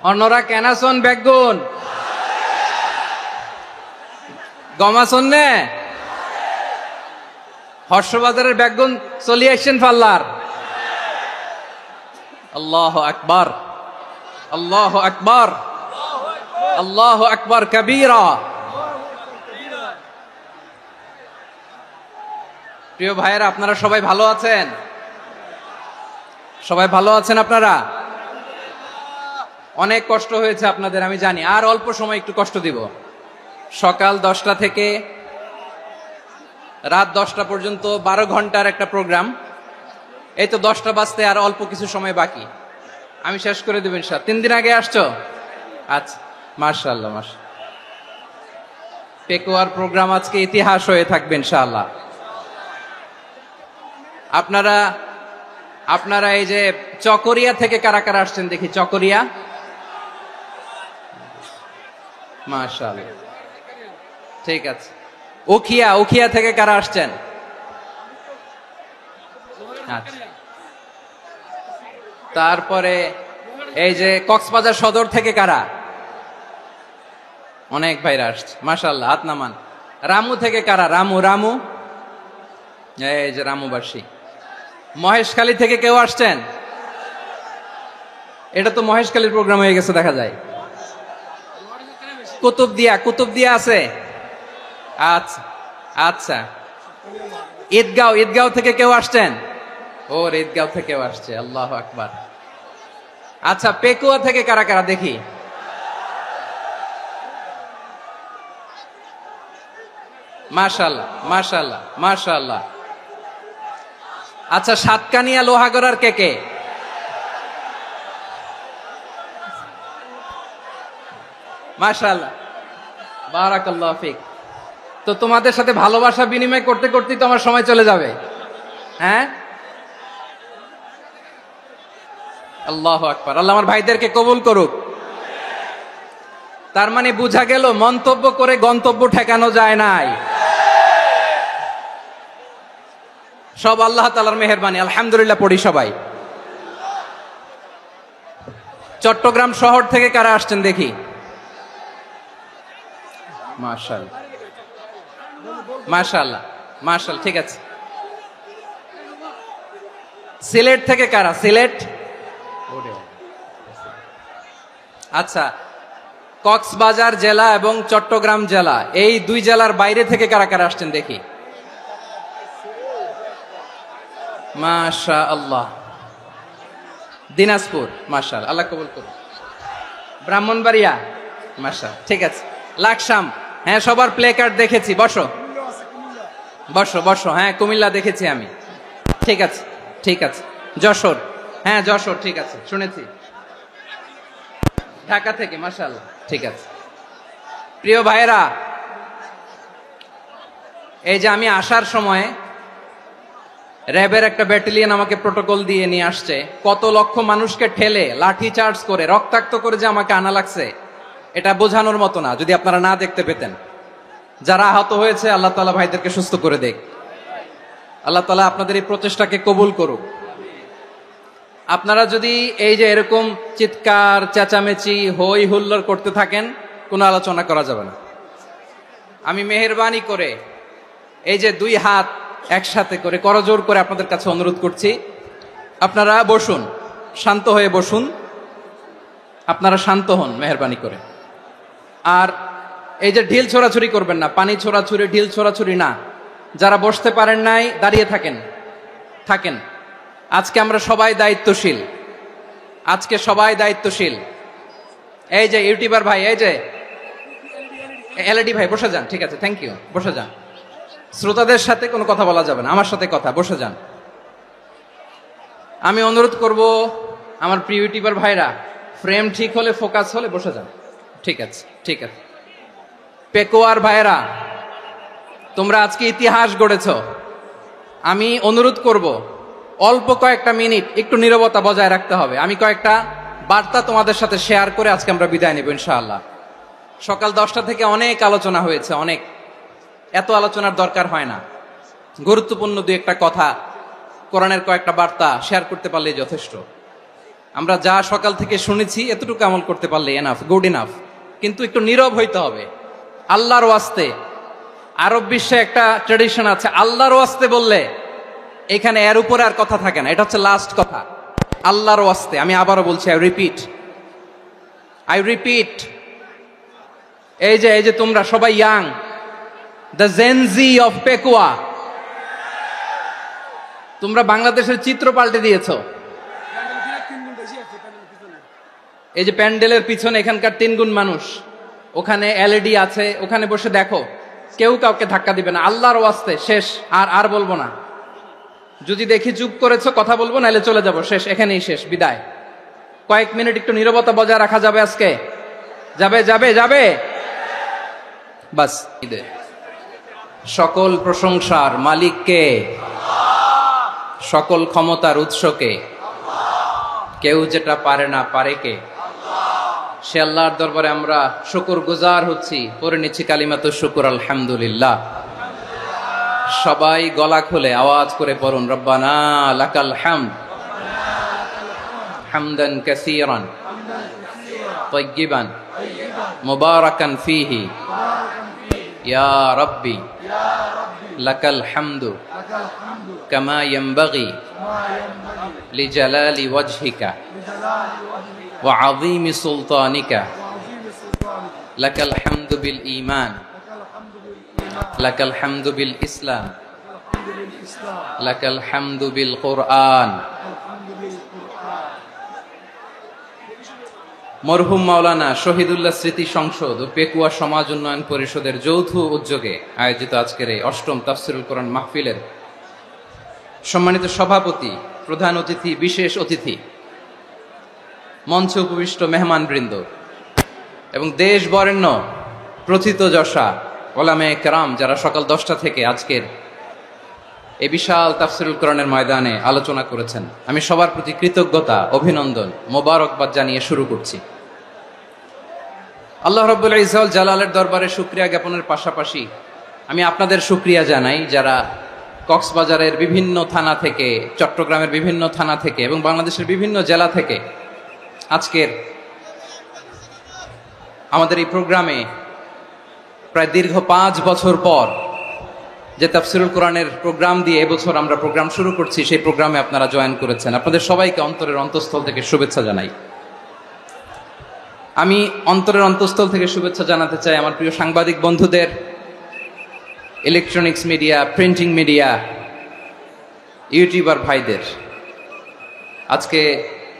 অন্যরা কেনাসন বেগুন গমাসন নে হর্ষবাজারের বেগুন চলি আসছেন ফাল্লার। আল্লাহু আকবার, আল্লাহু আকবার, আল্লাহু আকবার কবীরা। প্রিয় ভাইয়েরা, আপনারা সবাই ভালো আছেন? সবাই ভালো আছেন? আপনারা অনেক কষ্ট হয়েছে আপনাদের, আমি জানি। আর অল্প সময় একটু কষ্ট দিব। সকাল 10টা থেকে রাত 10টা পর্যন্ত 12 ঘন্টার একটা প্রোগ্রাম। এই তো 10টা বাজতে আর অল্প কিছু সময় বাকি, আমি শেষ করে দেব ইনশাআল্লাহ। 3 দিন আগে আসছো? আচ্ছা, মাশাআল্লাহ মাশাআল্লাহ। পেকুয়ার প্রোগ্রাম আজকে ইতিহাস হয়ে থাকবে ইনশাআল্লাহ। আপনারা এই যে চকরিয়া থেকে কারা কারা আসছেন দেখি? চকরিয়া, মাশাআল্লাহ, ঠিক আছে। উখিয়া থেকে কারা আসছেন? আচ্ছা। তারপরে এই যে কক্সবাজার সদর থেকে কারা? অনেক ভাইরা আসছে, মাশাআল্লাহ, হাত নামান। রামু থেকে কারা? রামু, এই যে রামুবাসী। মহেশখালী থেকে কেউ আসছেন? এটা তো মহেশখালীর প্রোগ্রাম হয়ে গেছে দেখা যায়। কুতুবদিয়া আছে? আচ্ছা আচ্ছা। ঈদগাঁও থেকে কেউ আসছেন? ওর ঈদগাঁও থেকেও আসছে, আল্লাহু আকবার। আচ্ছা, পেকুয়া থেকে কারা কারা দেখি? মাশাআল্লাহ মাশাআল্লাহ মাশাআল্লাহ। আচ্ছা, সাতকানিয়া লোহাগড়ার কে? মাশাআল্লাহ, বারাকাল্লাহু ফিক। তো তোমাদের সাথে ভালোবাসা বিনিময় করতে করতেই তো আমার সময় চলে যাবে। হ্যাঁ, আল্লাহু আকবার। আল্লাহ আমার ভাইদেরকে কবুল করুক। তার মানে বুঝা গেল, মন্তব্য করে গন্তব্য ঠেকানো যায় নাই। সব আল্লাহ তাআলার মেহেরবানি, আলহামদুলিল্লাহ পড়ি সবাই। চট্টগ্রাম শহর থেকে কারা আসছেন দেখি? মাশাআল্লাহ মাশাআল্লাহ মাশাআল্লাহ, ঠিক আছে। সিলেট থেকে কারা? সিলেট, আচ্ছা। কক্সবাজার জেলা এবং চট্টগ্রাম জেলা, এই দুই জেলার বাইরে থেকে কারা কারা আসছেন দেখি? মাশাআল্লাহ। দিনাজপুর, মাশাআল্লাহ, আল্লাহ কবুল করুন। ব্রাহ্মণবাড়িয়া, মাশাআল্লাহ, ঠিক আছে। লাকসাম, হ্যাঁ, সবার প্লে কার্ড দেখেছি। বসো বসো। হ্যাঁ, কুমিল্লা দেখেছি আমি, ঠিক আছে ঠিক আছে। যশোর, হ্যাঁ যশোর, ঠিক আছে, শুনেছি। ঢাকা থেকে, মাশাআল্লাহ, ঠিক আছে। প্রিয় ভাইয়েরা, এই যে আমি আসার সময় র্যাবের একটা ব্যাটালিয়ন আমাকে প্রোটোকল দিয়ে নিয়ে আসছে। কত লক্ষ মানুষকে ঠেলে লাঠি চার্জ করে রক্তাক্ত করে যে আমাকে আনা লাগছে, এটা বোঝানোর মতো না, যদি আপনারা না দেখতে পেতেন। যারা আহত হয়েছে, আল্লাহ তাআলা ভাইদেরকে সুস্থ করে দেখ। আল্লাহ তাআলা আপনাদের এই প্রচেষ্টাকে কবুল করুক। আপনারা যদি এই যে এরকম চিৎকার চেঁচামেচি হই হুল্লোড় করতে থাকেন, কোনো আলোচনা করা যাবে না। আমি মেহেরবানি করে এই যে 2 হাত একসাথে করে করজোড় করে আপনাদের কাছে অনুরোধ করছি, আপনারা বসুন, শান্ত হয়ে বসুন। আপনারা শান্ত হন মেহেরবানি করে। আর এই যে ঢিল ছোড়াছুরি করবেন না, পানি ছোড়াছুরি, ঢিল ছোড়াছুরি না। যারা বসতে পারেন নাই, দাঁড়িয়ে থাকেন। আজকে আমরা সবাই দায়িত্বশীল, আজকে সবাই দায়িত্বশীল। এই যে ইউটিউবার ভাই, এই যে এলইডি ভাই, বসে যান, ঠিক আছে, থ্যাংক ইউ, বসে যান। শ্রোতাদের সাথে কোনো কথা বলা যাবে না, আমার সাথে কথা, বসে যান। আমি অনুরোধ করব আমার প্রিয় ইউটিউবার ভাইরা, ফ্রেম ঠিক হলে, ফোকাস হলে বসে যান, ঠিক আছে ঠিক আছে। পেকুয়ার ভাইরা, তোমরা আজকে ইতিহাস গড়েছ। আমি অনুরোধ করব অল্প কয়েকটা মিনিট একটু নীরবতা বজায় রাখতে হবে। আমি কয়েকটা বার্তা তোমাদের সাথে শেয়ার করে আজকে আমরা বিদায় নেব ইনশাআল্লাহ। সকাল 10টা থেকে অনেক আলোচনা হয়েছে, অনেক, এত আলোচনার দরকার হয় না। গুরুত্বপূর্ণ 2-1টা কথা, কোরআনের কয়েকটা বার্তা শেয়ার করতে পারলেই যথেষ্ট। আমরা যা সকাল থেকে শুনেছি এতটুকু আমল করতে পারলে এনাফ, গুড ইনাফ। কিন্তু একটু নীরব হইতে হবে আল্লাহর ওয়াস্তে। আরব বিশ্বে একটা ট্রেডিশন আছে, আল্লাহর ওয়াস্তে বললে এখানে এর উপরে আর কথা থাকে না, এটা হচ্ছে লাস্ট কথা। আল্লাহর ওয়াস্তে, আমি আবারও বলছি, আই রিপিট, এই যে তোমরা সবাই young, the Gen Z of Pekua, তোমরা বাংলাদেশের চিত্র পাল্টে দিয়েছো। এই যে প্যান্ডেলের পিছনে এখানকার 3 গুণ মানুষ, ওখানে এলইডি আছে, ওখানে বসে দেখো, কেউ কাউকে ধাক্কা দিবে না। আল্লাহর ওয়াস্তে শেষ, আর বলবো না। যদি দেখি চুপ করেছো, কথা বলবো, নাহলে চলে যাব, শেষ, এখানেই শেষ, বিদায়। কয়েক মিনিট একটু নীরবতা বজায় রাখা যাবে আজকে? যাবে বাস। সকল প্রশংসার মালিককে, সকল ক্ষমতার উৎসকে, কেউ যেটা পারে না পারে কে? সে আল্লাহর দরবারে আমরা শুকরগুজার হচ্ছি। পড়ে নিচ্ছি কালিমাতু শুকর, আলহামদুলিল্লাহ। সবাই গলা খুলে আওয়াজ করে পড়ুন, রব্বানা লাকাল হামদ হামদান কাসীরান তাইয়্যিবান মুবারাকান ফীহি ইয়া রাব্বি লাকাল হামদু কামা ইয়ানবাগি লিজালালি ওয়াজহিকা ওয়া আযীমি সুলতানিকা লাকাল হামদু বিল ঈমান লাকাল হামদু বিল ইসলাম লাকাল হামদু বিল কুরআন। মরহুম মাওলানা শহীদুল্লাহ স্মৃতি সংসদ ও পেকুয়া সমাজ উন্নয়ন পরিষদের যৌথ উদ্যোগে আয়োজিত আজকের এই ৮ম তাফসীরুল কোরআন মাহফিলের সম্মানিত সভাপতি, প্রধান অতিথি, বিশেষ অতিথি, মঞ্চে উপবিষ্ট মেহমানবৃন্দ এবং দেশ বরেণ্য প্রথিতযশা ওলামায়ে কেরাম যারা সকাল 10টা থেকে আজকের এই বিশাল তাফসীরুল কোরআনের ময়দানে আলোচনা করেছেন, আমি সবার প্রতি কৃতজ্ঞতা, অভিনন্দন, মোবারকবাদ জানিয়ে শুরু করছি। আল্লাহ রাব্বুল ইজ্জত জালালের দরবারে শুকরিয়া জ্ঞাপনের পাশাপাশি আমি আপনাদের শুকরিয়া জানাই যারা কক্সবাজারের বিভিন্ন থানা থেকে, চট্টগ্রামের বিভিন্ন থানা থেকে এবং বাংলাদেশের বিভিন্ন জেলা থেকে আজকের আমাদের এই প্রোগ্রামে প্রায় দীর্ঘ 5 বছর পর যে তাফসীরুল কোরআনের প্রোগ্রাম দিয়ে এবছর আমরা প্রোগ্রাম শুরু করছি, সেই প্রোগ্রামে আপনারা জয়েন করেছেন। আপনাদের সবাইকে অন্তরের অন্তঃস্থল থেকে শুভেচ্ছা জানাই। আমি অন্তরের অন্তঃস্থল থেকে শুভেচ্ছা জানাতে চাই আমার প্রিয় সাংবাদিক বন্ধুদের, electronics media, printing media, YouTuber ভাইদের। আজকে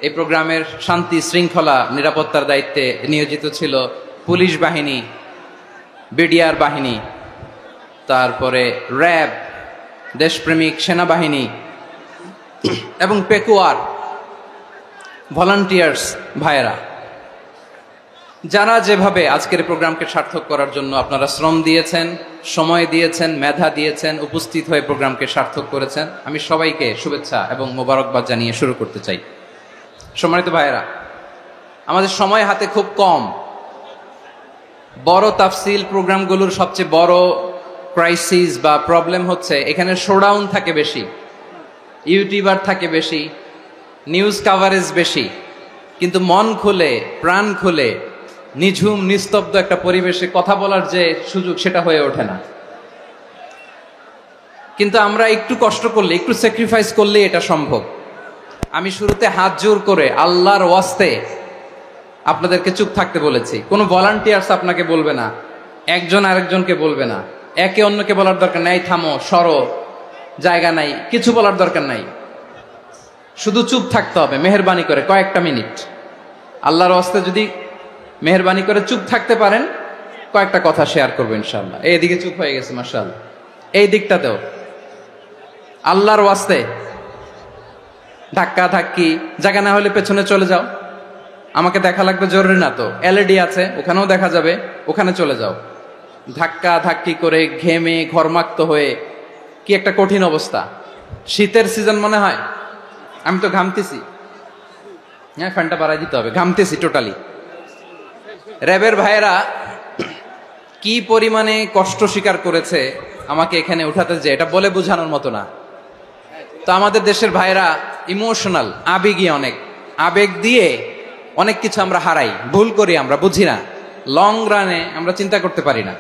এই প্রোগ্রামের শান্তি শৃঙ্খলা নিরাপত্তার দায়িত্বে নিয়োজিত ছিল পুলিশ বাহিনী, বিডিআর বাহিনী, তারপরে র্যাব, দেশপ্রেমিক সেনাবাহিনী এবং পেকুয়ার ভলান্টিয়ার্স ভাইয়েরা, যারা যেভাবে আজকের প্রোগ্রামকে সার্থক করার জন্য আপনারা শ্রম দিয়েছেন, সময় দিয়েছেন, মেধা দিয়েছেন, উপস্থিত হয়ে প্রোগ্রামকে সার্থক করেছেন, আমি সবাইকে শুভেচ্ছা এবং মোবারকবাদ জানিয়ে শুরু করতে চাই। সম্মানিত ভাইয়েরা, আমাদের সময় হাতে খুব কম। বড় তাফসীল প্রোগ্রামগুলোর সবচেয়ে বড় ক্রাইসিস বা প্রবলেম হচ্ছে এখানে শোডাউন থাকে বেশি, ইউটিউবার থাকে বেশি, নিউজ কাভারেজ বেশি, কিন্তু মন খুলে, প্রাণ খুলে, নিঝুম নিস্তব্ধ একটা পরিবেশে কথা বলার যে সুযোগ, সেটা হয়ে ওঠে না। কিন্তু আমরা একটু কষ্ট করলে, একটু স্যাক্রিফাইস করলে এটা সম্ভব। আমি শুরুতে হাত জোর করে আল্লাহর ওয়াস্তে আপনাদেরকে চুপ থাকতে বলেছি। কোনো ভলান্টিয়ার্স আপনাকে বলবে না, একজন আরেকজনকে বলবে না, একে অন্যকে বলার দরকার নাই, থামো, সরো, জায়গা নাই, কিছু বলার দরকার নাই, শুধু চুপ থাকতে হবে মেহেরবানি করে কয়েকটা মিনিট। আল্লাহর ওয়াস্তে যদি মেহেরবানি করে চুপ থাকতে পারেন, কয়েকটা কথা শেয়ার করবো ইনশাআল্লাহ। এইদিকে চুপ হয়ে গেছে মাশাআল্লাহ, এই দিকটাতেও আল্লাহর ওয়াস্তে ধাক্কা ধাক্কি, জায়গা না হলে পেছনে চলে যাও, আমাকে দেখা লাগবে জরুরি না তো, এলইডি আছে ওখানেও দেখা যাবে, ওখানে চলে যাও। ধাক্কা ধাক্কি করে ঘেমে ঘরমাক্ত হয়ে কি একটা কঠিন অবস্থা। শীতের সিজন মনে হয়, আমি তো ঘামতেছি, হ্যাঁ ফ্যানটা বাড়াই দিতে হবে, ঘামতেছি টোটালি। র্যাবের ভাইয়েরা কি পরিমাণে কষ্ট স্বীকার করেছে আমাকে এখানে উঠাতে, যে এটা বলে বোঝানোর মতো না। তো আমাদের দেশের ভাইয়েরা ইমোশনাল, আবেগী অনেক। আবেগ দিয়ে অনেক কিছু আমরা হারাই, ভুল করি, আমরা বুঝি না, লং রানে আমরা চিন্তা করতে পারি না।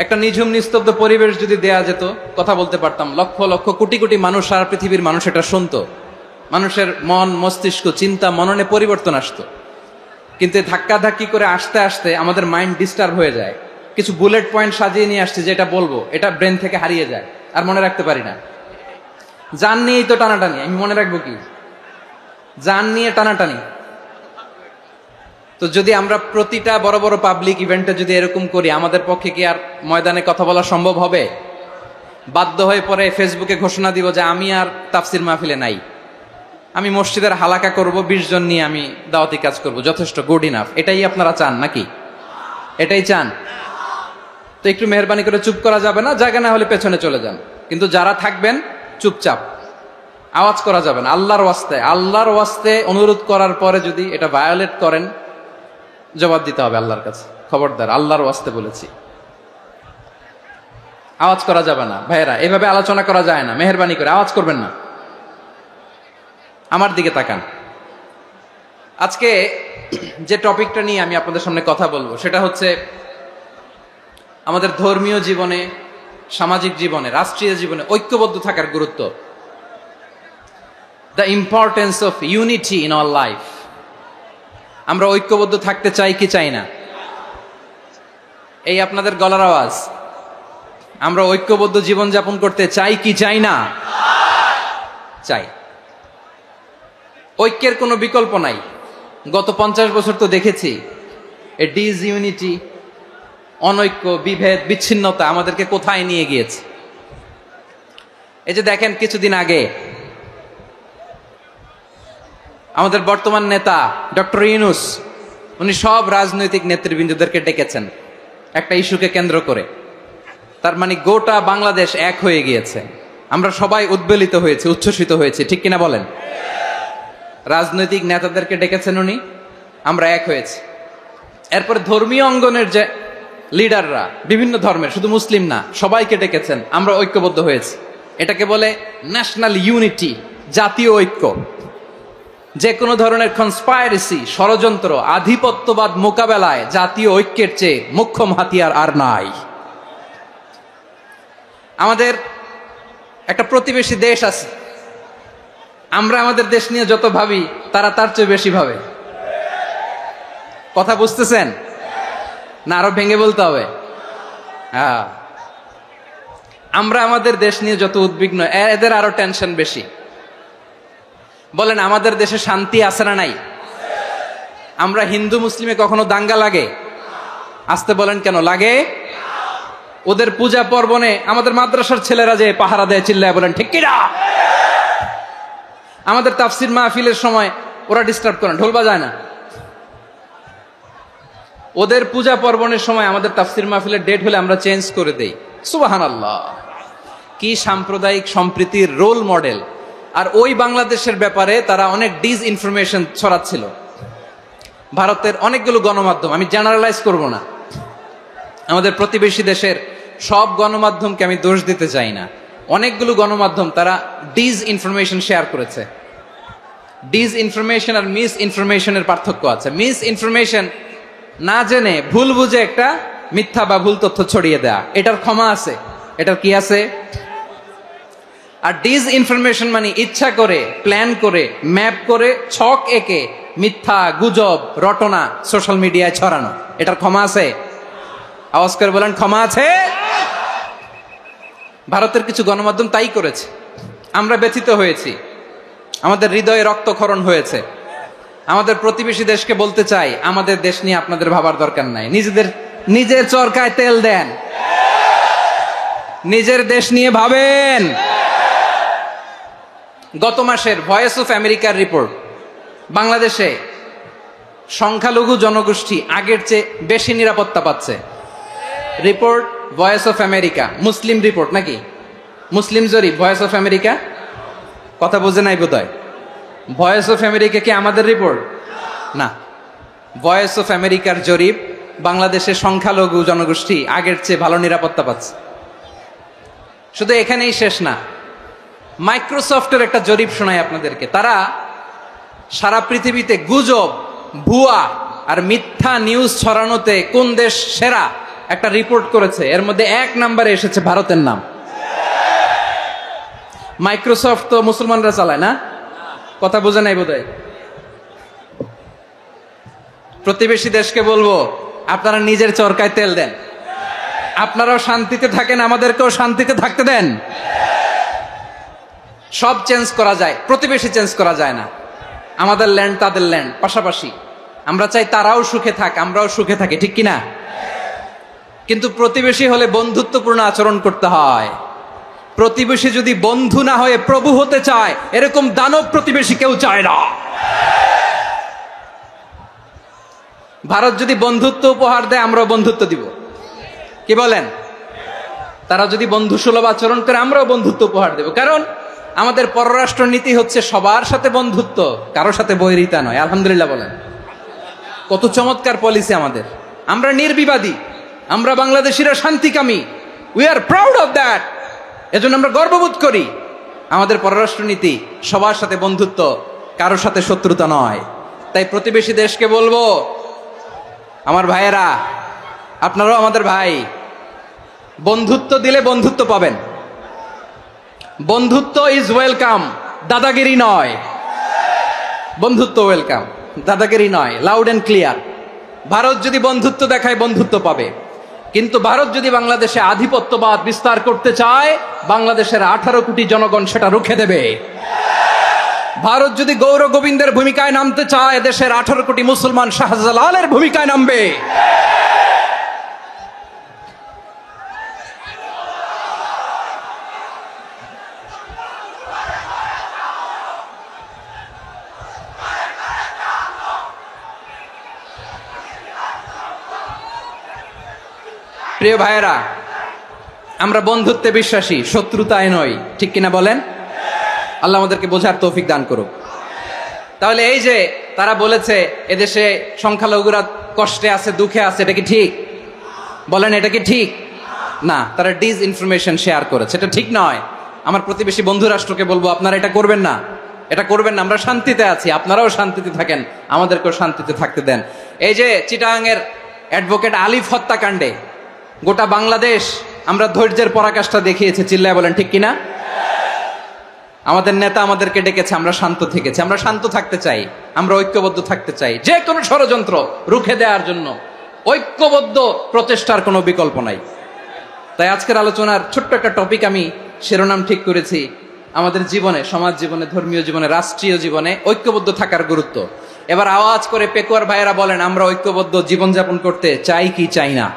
একটা নিঝুম নিস্তব্ধ পরিবেশ যদি দেয়া যেত, কথা বলতে পারতাম, লক্ষ লক্ষ কোটি কোটি মানুষ, সারা পৃথিবীর মানুষ এটা শুনতো, মানুষের মন মস্তিষ্ক চিন্তা মননে পরিবর্তন আসতো। কিন্তু ধাক্কা ধাক্কি করে আসতে আসতে আমাদের মাইন্ড ডিস্টার্ব হয়ে যায়। কিছু বুলেট পয়েন্ট সাজিয়ে নিয়ে আসছে, যেটা বলবো এটা ব্রেন থেকে হারিয়ে যায়, আর মনে রাখতে পারি না। জান নিয়েই তো টানাটানি, আমি মনে রাখবো কি? জান নিয়ে টানাটানি। তো যদি আমরা প্রতিটা বড় বড় পাবলিক ইভেন্টে যদি এরকম করি, আমাদের পক্ষে কি আর ময়দানে কথা বলা সম্ভব হবে? বাধ্য হয়ে পরে ফেসবুকে ঘোষণা দিব যে আমি আর তাফসির মাহফিলে নাই, আমি মসজিদের হালাকা করব, 20 জন নিয়ে আমি দাওয়াতি কাজ করব, যথেষ্ট, গুড ইনাফ। এটাই আপনারা চান নাকি? এটাই চান? তো একটু মেহরবানি করে চুপ করা যাবে না? জায়গা না হলে পেছনে চলে যান, কিন্তু যারা থাকবেন চুপচাপ, আওয়াজ করা যাবে না। আল্লাহর ওয়াস্তে, আল্লাহর ওয়াস্তে অনুরোধ করার পরে যদি এটা ভায়োলেট করেন, জবাব দিতে হবে আল্লাহর কাছে। খবরদার, আল্লাহর ওয়াস্তে বলেছি, আওয়াজ করা যাবে না। ভাইয়েরা, এভাবে আলোচনা করা যায় না, মেহরবানি করে আওয়াজ করবেন না। আমার দিকে তাকান। আজকে যে টপিকটা নিয়ে আমি আপনাদের সামনে কথা বলবো সেটা হচ্ছে আমাদের ধর্মীয় জীবনে, সামাজিক জীবনে, রাষ্ট্রীয় জীবনে ঐক্যবদ্ধ থাকার গুরুত্ব। The importance of unity in our life. আমরা ঐক্যবদ্ধ থাকতে চাই কি চাই না? এই আপনাদের গলার আওয়াজ। আমরা ঐক্যবদ্ধ জীবন যাপন করতে চাই কি চাই না? চাই। ঐক্যের কোনো বিকল্প নাই। গত 50 বছর তো দেখেছি এ ডিসইউনিটি, অনৈক্য, বিভেদ, বিচ্ছিন্নতা আমাদেরকে কোথায় নিয়ে গিয়েছে। এই যে দেখেন, কিছুদিন আগে আমাদের বর্তমান নেতা ডক্টর ইউনূস, উনি সব রাজনৈতিক নেতৃবৃন্দদেরকে ডেকেছেন একটা ইস্যুকে কেন্দ্র করে। তার মানে গোটা বাংলাদেশ এক হয়ে গিয়েছে। আমরা সবাই উদ্বেলিত হয়েছি, উচ্ছ্বসিত হয়েছি, ঠিক কিনা বলেন? রাজনৈতিক নেতাদেরকে ডেকেছেন উনি, আমরা এক হয়েছি। এরপর ধর্মীয় অঙ্গনের যে লিডাররা, বিভিন্ন ধর্মের, শুধু মুসলিম না, সবাইকে ডেকেছেন, আমরা ঐক্যবদ্ধ হয়েছি। এটাকে বলে ন্যাশনাল ইউনিটি, জাতীয় ঐক্য। যে কোনো ধরনের কনস্পাইরেসি, ষড়যন্ত্র, আধিপত্যবাদ মোকাবেলায় জাতীয় ঐক্যের চেয়ে মোক্ষম হাতিয়ার আর নাই। আমাদের একটা প্রতিবেশী দেশ আছে, আমরা আমাদের দেশ নিয়ে যত ভাবি তারা তার চেয়ে বেশি ভাবে। কথা বুঝতেছেন না? আরো ভেঙে বলতে হবে। হ্যাঁ, আমরা আমাদের দেশ নিয়ে যত উদ্বিগ্ন, এদের আরো টেনশন বেশি। বলেন, আমাদের দেশে শান্তি আছে না নাই? আমরা হিন্দু মুসলিমে কখনো দাঙ্গা লাগে? আসতে বলেন, কেন লাগে? ওদের পূজা পার্বণে আমাদের মাদ্রাসার ছেলেরা যে পাহারা দেয়, চিল্লায় বলেন ঠিক কিনা? আমাদের তাফসির মাহফিলের সময় ওরা ডিস্টার্ব করে, ঢোল বাজায় না। ওদের পূজা পার্বণের সময় আমাদের তাফসির মাহফিলের ডেট হলে আমরা চেঞ্জ করে দেই। সুবহানাল্লাহ, কি সাম্প্রদায়িক সম্প্রীতির রোল মডেল। আর ওই বাংলাদেশের ব্যাপারে তারা অনেক ডিসইনফরমেশন ছড়াচ্ছিল। ভারতের অনেকগুলো গণমাধ্যম, আমি জেনারেলাইজ করব না, আমাদের প্রতিবেশী দেশের সব গণমাধ্যমকে আমি দোষ দিতে চাই না, অনেকগুলো গণমাধ্যম তারা ডিসইনফরমেশন শেয়ার করেছে। ডিসইনফরমেশন আর মিস ইনফরমেশনের পার্থক্য আছে। মিস ইনফরমেশন না জেনে ভুল বুঝে একটা মিথ্যা বা ভুল তথ্য ছড়িয়ে দেয়া, এটার ক্ষমা আছে, এটার কি আছে? আর ডিসইনফরমেশন মানে ইচ্ছা করে, প্ল্যান করে, ম্যাপ করে, ছক এঁকে মিথ্যা, গুজব, রটনা সোশ্যাল মিডিয়ায় ছড়ানো, এটার ক্ষমা আছে? আওয়াজ করে বলেন, ক্ষমা আছে? ভারতের কিছু গণমাধ্যম তাই করেছে, আমরা ব্যথিত হয়েছি, আমাদের হৃদয়ে রক্তক্ষরণ হয়েছে। আমাদের প্রতিবেশী দেশকে বলতে চাই, আমাদের দেশ নিয়ে আপনাদের ভাবার দরকার নাই, নিজের চরকায় তেল দেন, নিজের দেশ নিয়ে ভাবেন। গত মাসের ভয়েস অফ আমেরিকার রিপোর্ট, বাংলাদেশে সংখ্যালঘু জনগোষ্ঠী আগের চেয়ে বেশি নিরাপত্তা পাচ্ছে। Report voice of America, Muslim report নাকি? মুসলিম জরিপ, ভয়েস অফ আমেরিকা। কথা বোঝে নাই বোধহয়। ভয়েস অফ আমেরিকা কি আমাদের রিপোর্ট? না, ভয়েস অফ আমেরিকার জরিপ, বাংলাদেশের সংখ্যালঘু জনগোষ্ঠী আগের চেয়ে ভালো নিরাপত্তা পাচ্ছে। শুধু এখানেই শেষ না, মাইক্রোসফটের একটা জরিপ শোনাই আপনাদেরকে। তারা সারা পৃথিবীতে গুজব, ভুয়া আর মিথ্যা নিউজ ছড়ানোতে কোন দেশ সেরা একটা রিপোর্ট করেছে, এর মধ্যে 1 নম্বরে এসেছে ভারতের নাম। মাইক্রোসফট তো মুসলমানরা চালায় না, কথা বোঝে নাই বোধহয়। প্রতিবেশী দেশকে বলবো, আপনারা নিজের চরকায় তেল দেন, আপনারাও শান্তিতে থাকেন, আমাদেরকেও শান্তিতে থাকতে দেন। সব চেঞ্জ করা যায়, প্রতিবেশী চেঞ্জ করা যায় না। আমাদের ল্যান্ড তাদের ল্যান্ড পাশাপাশি, আমরা চাই তারাও সুখে থাক, আমরাও সুখে থাকি, ঠিক কিনা? কিন্তু প্রতিবেশী হলে বন্ধুত্বপূর্ণ আচরণ করতে হয়। প্রতিবেশী যদি বন্ধু না হয়ে প্রভু হতে চায়, এরকম দানব প্রতিবেশী কেউ চায় না। ভারত যদি বন্ধুত্ব উপহার দেয়, আমরাও বন্ধুত্ব দিব, কি বলেন? তারা যদি বন্ধু সুলভ আচরণ করে, আমরাও বন্ধুত্ব উপহার দেব। কারণ আমাদের পররাষ্ট্র নীতি হচ্ছে সবার সাথে বন্ধুত্ব, কারোর সাথে বৈরিতা নয়। আলহামদুলিল্লাহ বলেন, কত চমৎকার পলিসি আমাদের। আমরা নির্বিবাদী, আমরা বাংলাদেশিরা শান্তিকামী, we are proud of that. এজন্য আমরা গর্ববোধ করি। আমাদের পররাষ্ট্র নীতি সবার সাথে বন্ধুত্ব, কারোর সাথে শত্রুতা নয়। তাই প্রতিবেশী দেশকে বলবো, আমার ভাইয়েরা, আপনারাও আমাদের ভাই, বন্ধুত্ব দিলে বন্ধুত্ব পাবেন। বন্ধুত্ব ইজ ওয়েলকাম, দাদাগিরি নয়। বন্ধুত্ব ওয়েলকাম, দাদাগিরি নয়, লাউড এন্ড ক্লিয়ার। ভারত যদি বন্ধুত্ব দেখায়, বন্ধুত্ব পাবে। কিন্তু ভারত যদি বাংলাদেশে আধিপত্যবাদ বিস্তার করতে চায়, বাংলাদেশের 18 কোটি জনগণ সেটা রুখে দেবে। ভারত যদি গৌর গোবিন্দের ভূমিকায় নামতে চায়, দেশের 18 কোটি মুসলমান শাহজালালের ভূমিকায় নামবে। প্রিয় ভাইয়েরা, আমরা বন্ধুত্বে বিশ্বাসী, শত্রুতায় নয়, ঠিক কিনা বলেন? আল্লাহ আমাদেরকে বোঝার তৌফিক দান করুক। তাহলে এই যে তারা বলেছে এদেশে সংখ্যালঘুরা কষ্টে আছে, দুঃখে আছে, এটা কি ঠিক? বলেন, এটা কি ঠিক? না, তারা ডিস ইনফরমেশন শেয়ার করেছে, এটা ঠিক নয়। আমার প্রতিবেশী বন্ধু রাষ্ট্রকে বলবো, আপনারা এটা করবেন না, এটা করবেন না। আমরা শান্তিতে আছি, আপনারাও শান্তিতে থাকেন, আমাদেরকেও শান্তিতে থাকতে দেন। এই যে চিটাগাংয়ের অ্যাডভোকেট আলিফ হত্যাকাণ্ডে গোটা বাংলাদেশ আমরা ধৈর্যের পরাকাষ্ঠা দেখিয়েছে, চিল্লায় বলেন ঠিক কিনা? আমাদের নেতা আমাদেরকে ডেকেছে, আমরা শান্ত থেকেছি। আমরা শান্ত থাকতে চাই, আমরা ঐক্যবদ্ধ থাকতে চাই। যে কোনো ষড়যন্ত্র রুখে দেওয়ার জন্য ঐক্যবদ্ধ প্রচেষ্টার কোনো বিকল্প নাই। তাই আজকের আলোচনার ছোট্ট একটা টপিক আমি শিরোনাম ঠিক করেছি, আমাদের জীবনে, সমাজ জীবনে, ধর্মীয় জীবনে, রাষ্ট্রীয় জীবনে ঐক্যবদ্ধ থাকার গুরুত্ব। এবার আওয়াজ করে পেকুয়ার ভাইয়েরা বলেন, আমরা ঐক্যবদ্ধ জীবনযাপন করতে চাই কি চাই না?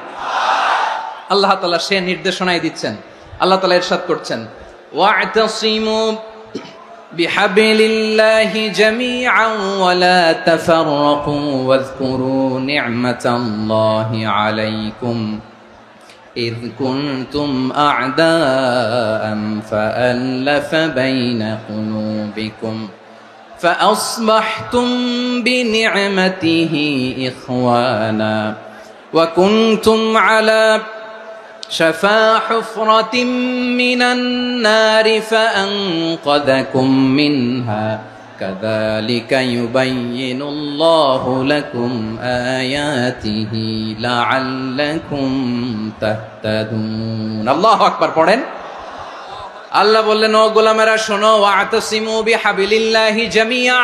আল্লাহ তাআলা সে নির্দেশনাই দিচ্ছেন। আল্লাহ তাআলা ইরশাদ করছেন, ওয়া'তাসিমু বিহাবলিল্লাহি জামিআন ওয়া লা তাফাররাকু ওয়াযকুরু নি'মাতাল্লাহি আলাইকুম إذ كنتم أعداء فألف بين قلوبكم فأصبحتم بنعمته إخوانا وكنتم على شفا حفرة من النار فأنقذكم منها كذلك يبين الله لكم آياته لعلكم تهتدون الله أكبر পড়েন। আল্লাহ বললেন, ও গোলামেরা শোনো, ওয়া'তাসিমু বিহাবিলিল্লাহি জামিআ,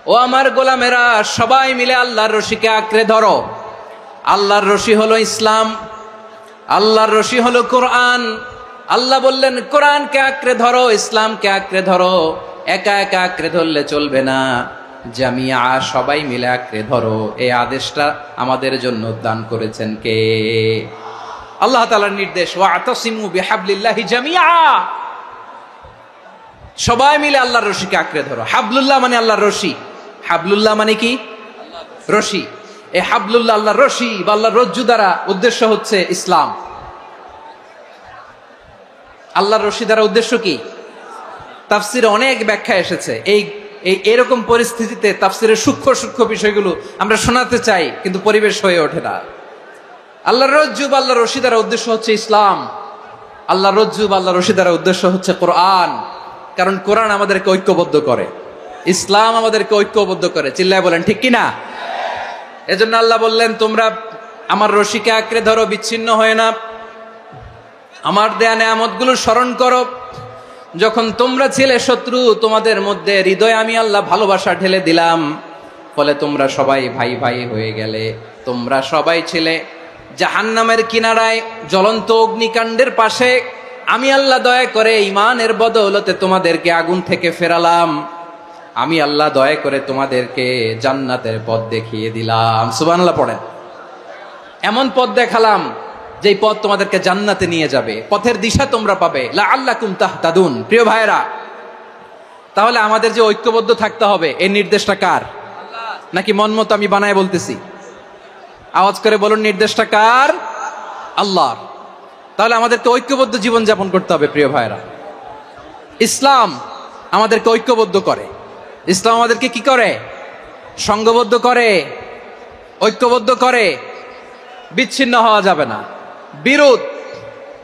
ও আমার গোলামেরা সবাই মিলে আল্লাহর রশিকে আঁকড়ে ধরো। আল্লাহর রশি হলো ইসলাম, আল্লাহর রশি হলো কোরআন। আল্লাহ বললেন, কোরআনকে আঁকড়ে ধরো, ইসলামকে আঁকড়ে ধরো। একা একা আঁকড়ে ধরলে চলবে না, জামিয়া, সবাই মিলে আঁকড়ে ধরো। এই আদেশটা আমাদের জন্য দান করেছেন কে? আল্লাহ তাআলার নির্দেশ, ওয়া'তাসিমু বিহাবলিল্লাহি জামিআ, সবাই মিলে আল্লাহর রশিকে আঁকড়ে ধরো। হাবলুল্লাহ মানে আল্লাহর রশি। হাবলুল্লাহ মানে কি? রশি। এই হাবলুল্লাহ, আল্লাহর রশি বা আল্লাহর রজ্জু দ্বারা উদ্দেশ্য হচ্ছে ইসলাম। আল্লাহর রশি দ্বারা উদ্দেশ্য কি? তাফসিরে অনেক ব্যাখ্যা এসেছে। এরকম পরিস্থিতিতে তাফসিরের সূক্ষ্ম সূক্ষ্ম বিষয়গুলো আমরা শোনাতে চাই, কিন্তু পরিবেশ হয়ে ওঠে না। আল্লাহর রজ্জু বা আল্লাহর রশি দ্বারা উদ্দেশ্য হচ্ছে ইসলাম। আল্লাহর রজ্জু বা আল্লাহর রশি দ্বারা উদ্দেশ্য হচ্ছে কোরআন, কারণ কোরআন আমাদেরকে ঐক্যবদ্ধ করে। ইসলাম আমাদেরকে ঐক্যবদ্ধ করে, চিল্লায় বলেন ঠিক কিনা? এজন্য আল্লাহ বললেন, তোমরা আমার রশিকে আঁকড়ে ধরো, বিচ্ছিন্ন হয়ে না, আমার দেয়া নেয়ামতগুলো স্মরণ করো। যখন তোমরা ছিলে শত্রু, তোমাদের মধ্যে হৃদয়ে আমি আল্লাহ ভালোবাসা ঢেলে দিলাম, ফলে তোমরা সবাই ভাই ভাই হয়ে গেলে। তোমরা সবাই ছিলে জাহান্নামের কিনারায়, জ্বলন্ত অগ্নিকাণ্ডের পাশে। আমি আল্লাহ দয়া করে ঈমানের বদৌলতে তোমাদেরকে আগুন থেকে ফেরালাম। আমি আল্লাহ দয়া করে তোমাদেরকে জান্নাতের পথ দেখিয়ে দিলাম। সুবহানাল্লাহ পড়েন। এমন পথ দেখালাম যেই পথ তোমাদেরকে জান্নাতে নিয়ে যাবে, পথের দিশা তোমরা পাবে। লাআল্লাকুম তাহতাদুন। প্রিয় ভাইরা, তাহলে আমাদের যে ঐক্যবদ্ধ থাকতে হবে, এই নির্দেশটা কার? নাকি মন মতো আমি বানায় বলতেছি? আওয়াজ করে বলুন, নির্দেশটা কার? আল্লাহর। তাহলে আমাদেরকে ঐক্যবদ্ধ জীবন যাপন করতে হবে। প্রিয় ভাইরা, ইসলাম আমাদেরকে ঐক্যবদ্ধ করে। ইসলাম আমাদেরকে কি করে? সংঘবদ্ধ করে, ঐক্যবদ্ধ করে। বিচ্ছিন্ন হওয়া যাবে না। বিরোধ,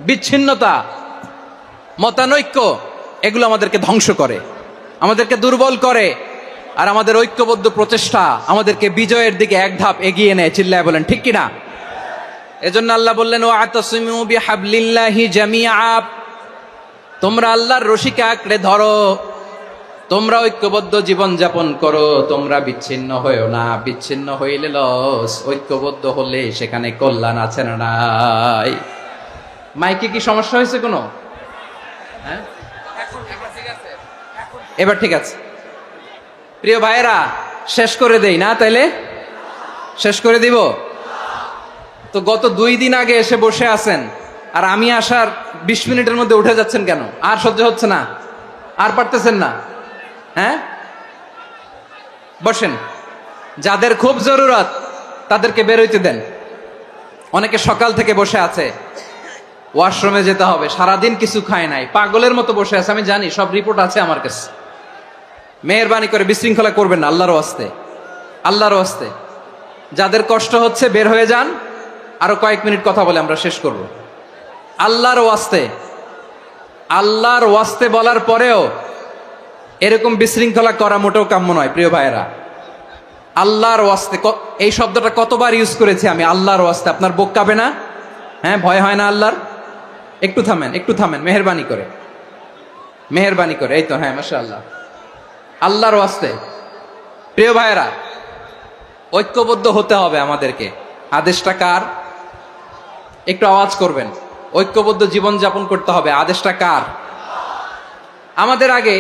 বিচ্ছিন্নতা, মতানৈক্য, এগুলো আমাদেরকে ধ্বংস করে, আমাদেরকে দুর্বল করে। আর আমাদের ঐক্যবদ্ধ প্রচেষ্টা আমাদেরকে বিজয়ের দিকে এক ধাপ এগিয়ে নেয়। চিল্লায় বলেন ঠিক কিনা? এজন্য আল্লাহ বললেন, ওয়াতাসিমু বিহাবলিল্লাহি জামিআ। তোমরা আল্লাহর রশিকে আঁকড়ে ধরো, তোমরা ঐক্যবদ্ধ জীবন যাপন করো, তোমরা বিচ্ছিন্ন হয়েও না। বিচ্ছিন্ন হইলে লস, ঐক্যবদ্ধ হলে সেখানে কল্যাণ আছে না নাই? মাইকে কি সমস্যা হয়েছে কোনো? হ্যাঁ, এবার ঠিক আছে। প্রিয় ভাইয়েরা, শেষ করে দেই না? তাইলে শেষ করে দিব তো। গত 2 দিন আগে এসে বসে আছেন, আর আমি আসার 20 মিনিটের মধ্যে উঠে যাচ্ছেন কেন? আর সহ্য হচ্ছে না? আর পারতেছেন না? হ্যাঁ, বসেন। যাদের খুব জরুরত তাদেরকে বের হইতে দেন। অনেকে সকাল থেকে বসে আছে, ওয়াশরুমে যেতে হবে, সারাদিন কিছু খায় নাই, পাগলের মতো বসে আছে। আমি জানি, সব রিপোর্ট আছে আমার কাছে। মেহেরবানি করে বিশৃঙ্খলা করবেন না, আল্লাহর ওয়াস্তে, আল্লাহর ওয়াস্তে। যাদের কষ্ট হচ্ছে বের হয়ে যান। আরো কয়েক মিনিট কথা বলে আমরা শেষ করব। আল্লাহর ওয়াস্তে, আল্লাহর ওয়াস্তে বলার পরেও এরকম বিশৃঙ্খলা করা মোটেও কাম্য নয়। প্রিয় ভাইয়েরা, আল্লাহর ওয়াস্তে, এই শব্দটা কতবার ইউজ করেছি আমি, আল্লাহর ওয়াস্তে। আপনার বুক কাঁপে না? হ্যাঁ, ভয় হয় না আল্লাহর? একটু থামেন, একটু থামেন, মেহেরবানি করে, মেহেরবানি করে। এই তো, হ্যাঁ, মাশাআল্লাহ। আল্লাহর ওয়াস্তে প্রিয় ভাইয়েরা, ঐক্যবদ্ধ হতে হবে আমাদেরকে। আদেশটা কার? একটু আওয়াজ করবেন। ঐক্যবদ্ধ জীবন যাপন করতে হবে, আদেশটা কার? আমাদের আগে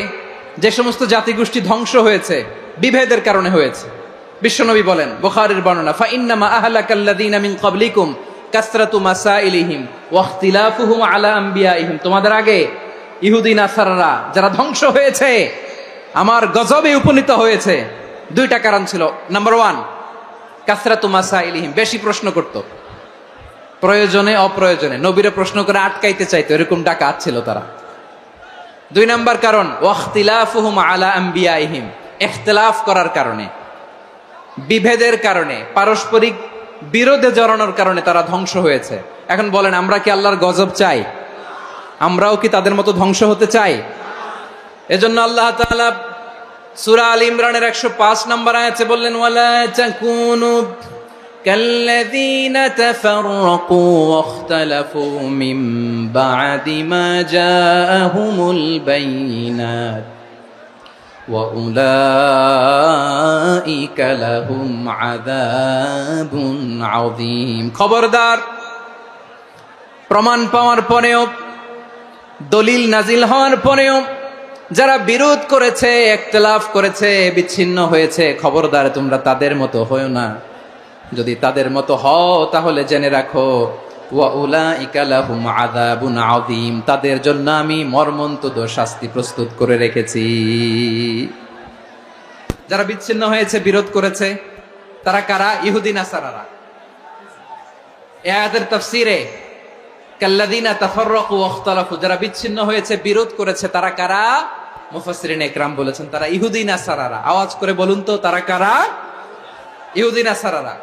যে সমস্ত জাতিগোষ্ঠী ধ্বংস হয়েছে, বিভেদের কারণে হয়েছে। বিশ্বনবী বলেন, বুখারীর বর্ণনা, ফাইন্নামা আহলাকাল্লাযীনা মিন ক্বাবলিকুম কাসরাতু মাসাইলিহিম ওয়া ইখতিলাফুহুম আলা আম্বিয়াইহিম। তোমাদের আগে ইহুদি নাসারারা যারা ধ্বংস হয়েছে, আমার গজবে উপনীত হয়েছে, 2টা কারণ ছিল। নাম্বার 1, কাসরাতু মাসাইলিহিম, বেশি প্রশ্ন করত, প্রয়োজনে অপ্রয়োজনে নবীরে প্রশ্ন করে আটকাইতে চাইতো, এরকম ডাকাত ছিল তারা। 2 নাম্বার কারণ, ওয়াখতিলাফুহুম আলা আম্বিয়াইহিম, ইখতিলাফ করার কারণে, বিভেদের কারণে, পারস্পরিক বিরোধে জড়ানোর কারণে তারা ধ্বংস হয়েছে। এখন বলেন, আমরা কি আল্লাহর গজব চাই? আমরাও কি তাদের মতো ধ্বংস হতে চাই? এজন্য আল্লাহ তাআলা সূরা আল ইমরানের 105 নম্বর আয়াতে বললেন, ওয়ালা তাকুনু কাল্লাযীনা তাফাররাকু ওয়াখতালাফু মিন বা'দি মা জাআহুমুল বাইয়িনাত ওয়া উলাইকা লাহুম আযাবুন আযীম। খবরদার, প্রমাণ পাওয়ার পরেও, দলিল নাজিল হওয়ার পরেও যারা বিরোধ করেছে, ইখতিলাফ করেছে, বিচ্ছিন্ন হয়েছে, খবরদার তোমরা তাদের মতো হয়ো না। যদি তাদের মতো হও তাহলে জেনে রাখো, ওয়া উলাইকা লাহুম আযাবুন আযীম, তাদের জন্য আমি মর্মন্তুদ শাস্তি প্রস্তুত করে রেখেছি। যারা বিচ্ছিন্ন হয়েছে, বিরোধ করেছে, তারা কারা? ইহুদি নাসারারা। এই আয়াতের তাফসীরে কাল্লাযীনা তাফাররাকু ওয়াখতালাফু, যারা বিচ্ছিন্ন হয়েছে, বিরোধ করেছে, তারা কারা? মুফাসসিরিন ইকরাম বলেছেন তারা ইহুদি নাসারারা। আওয়াজ করে বলুন তো, তারা কারা? ইহুদি নাসারারা।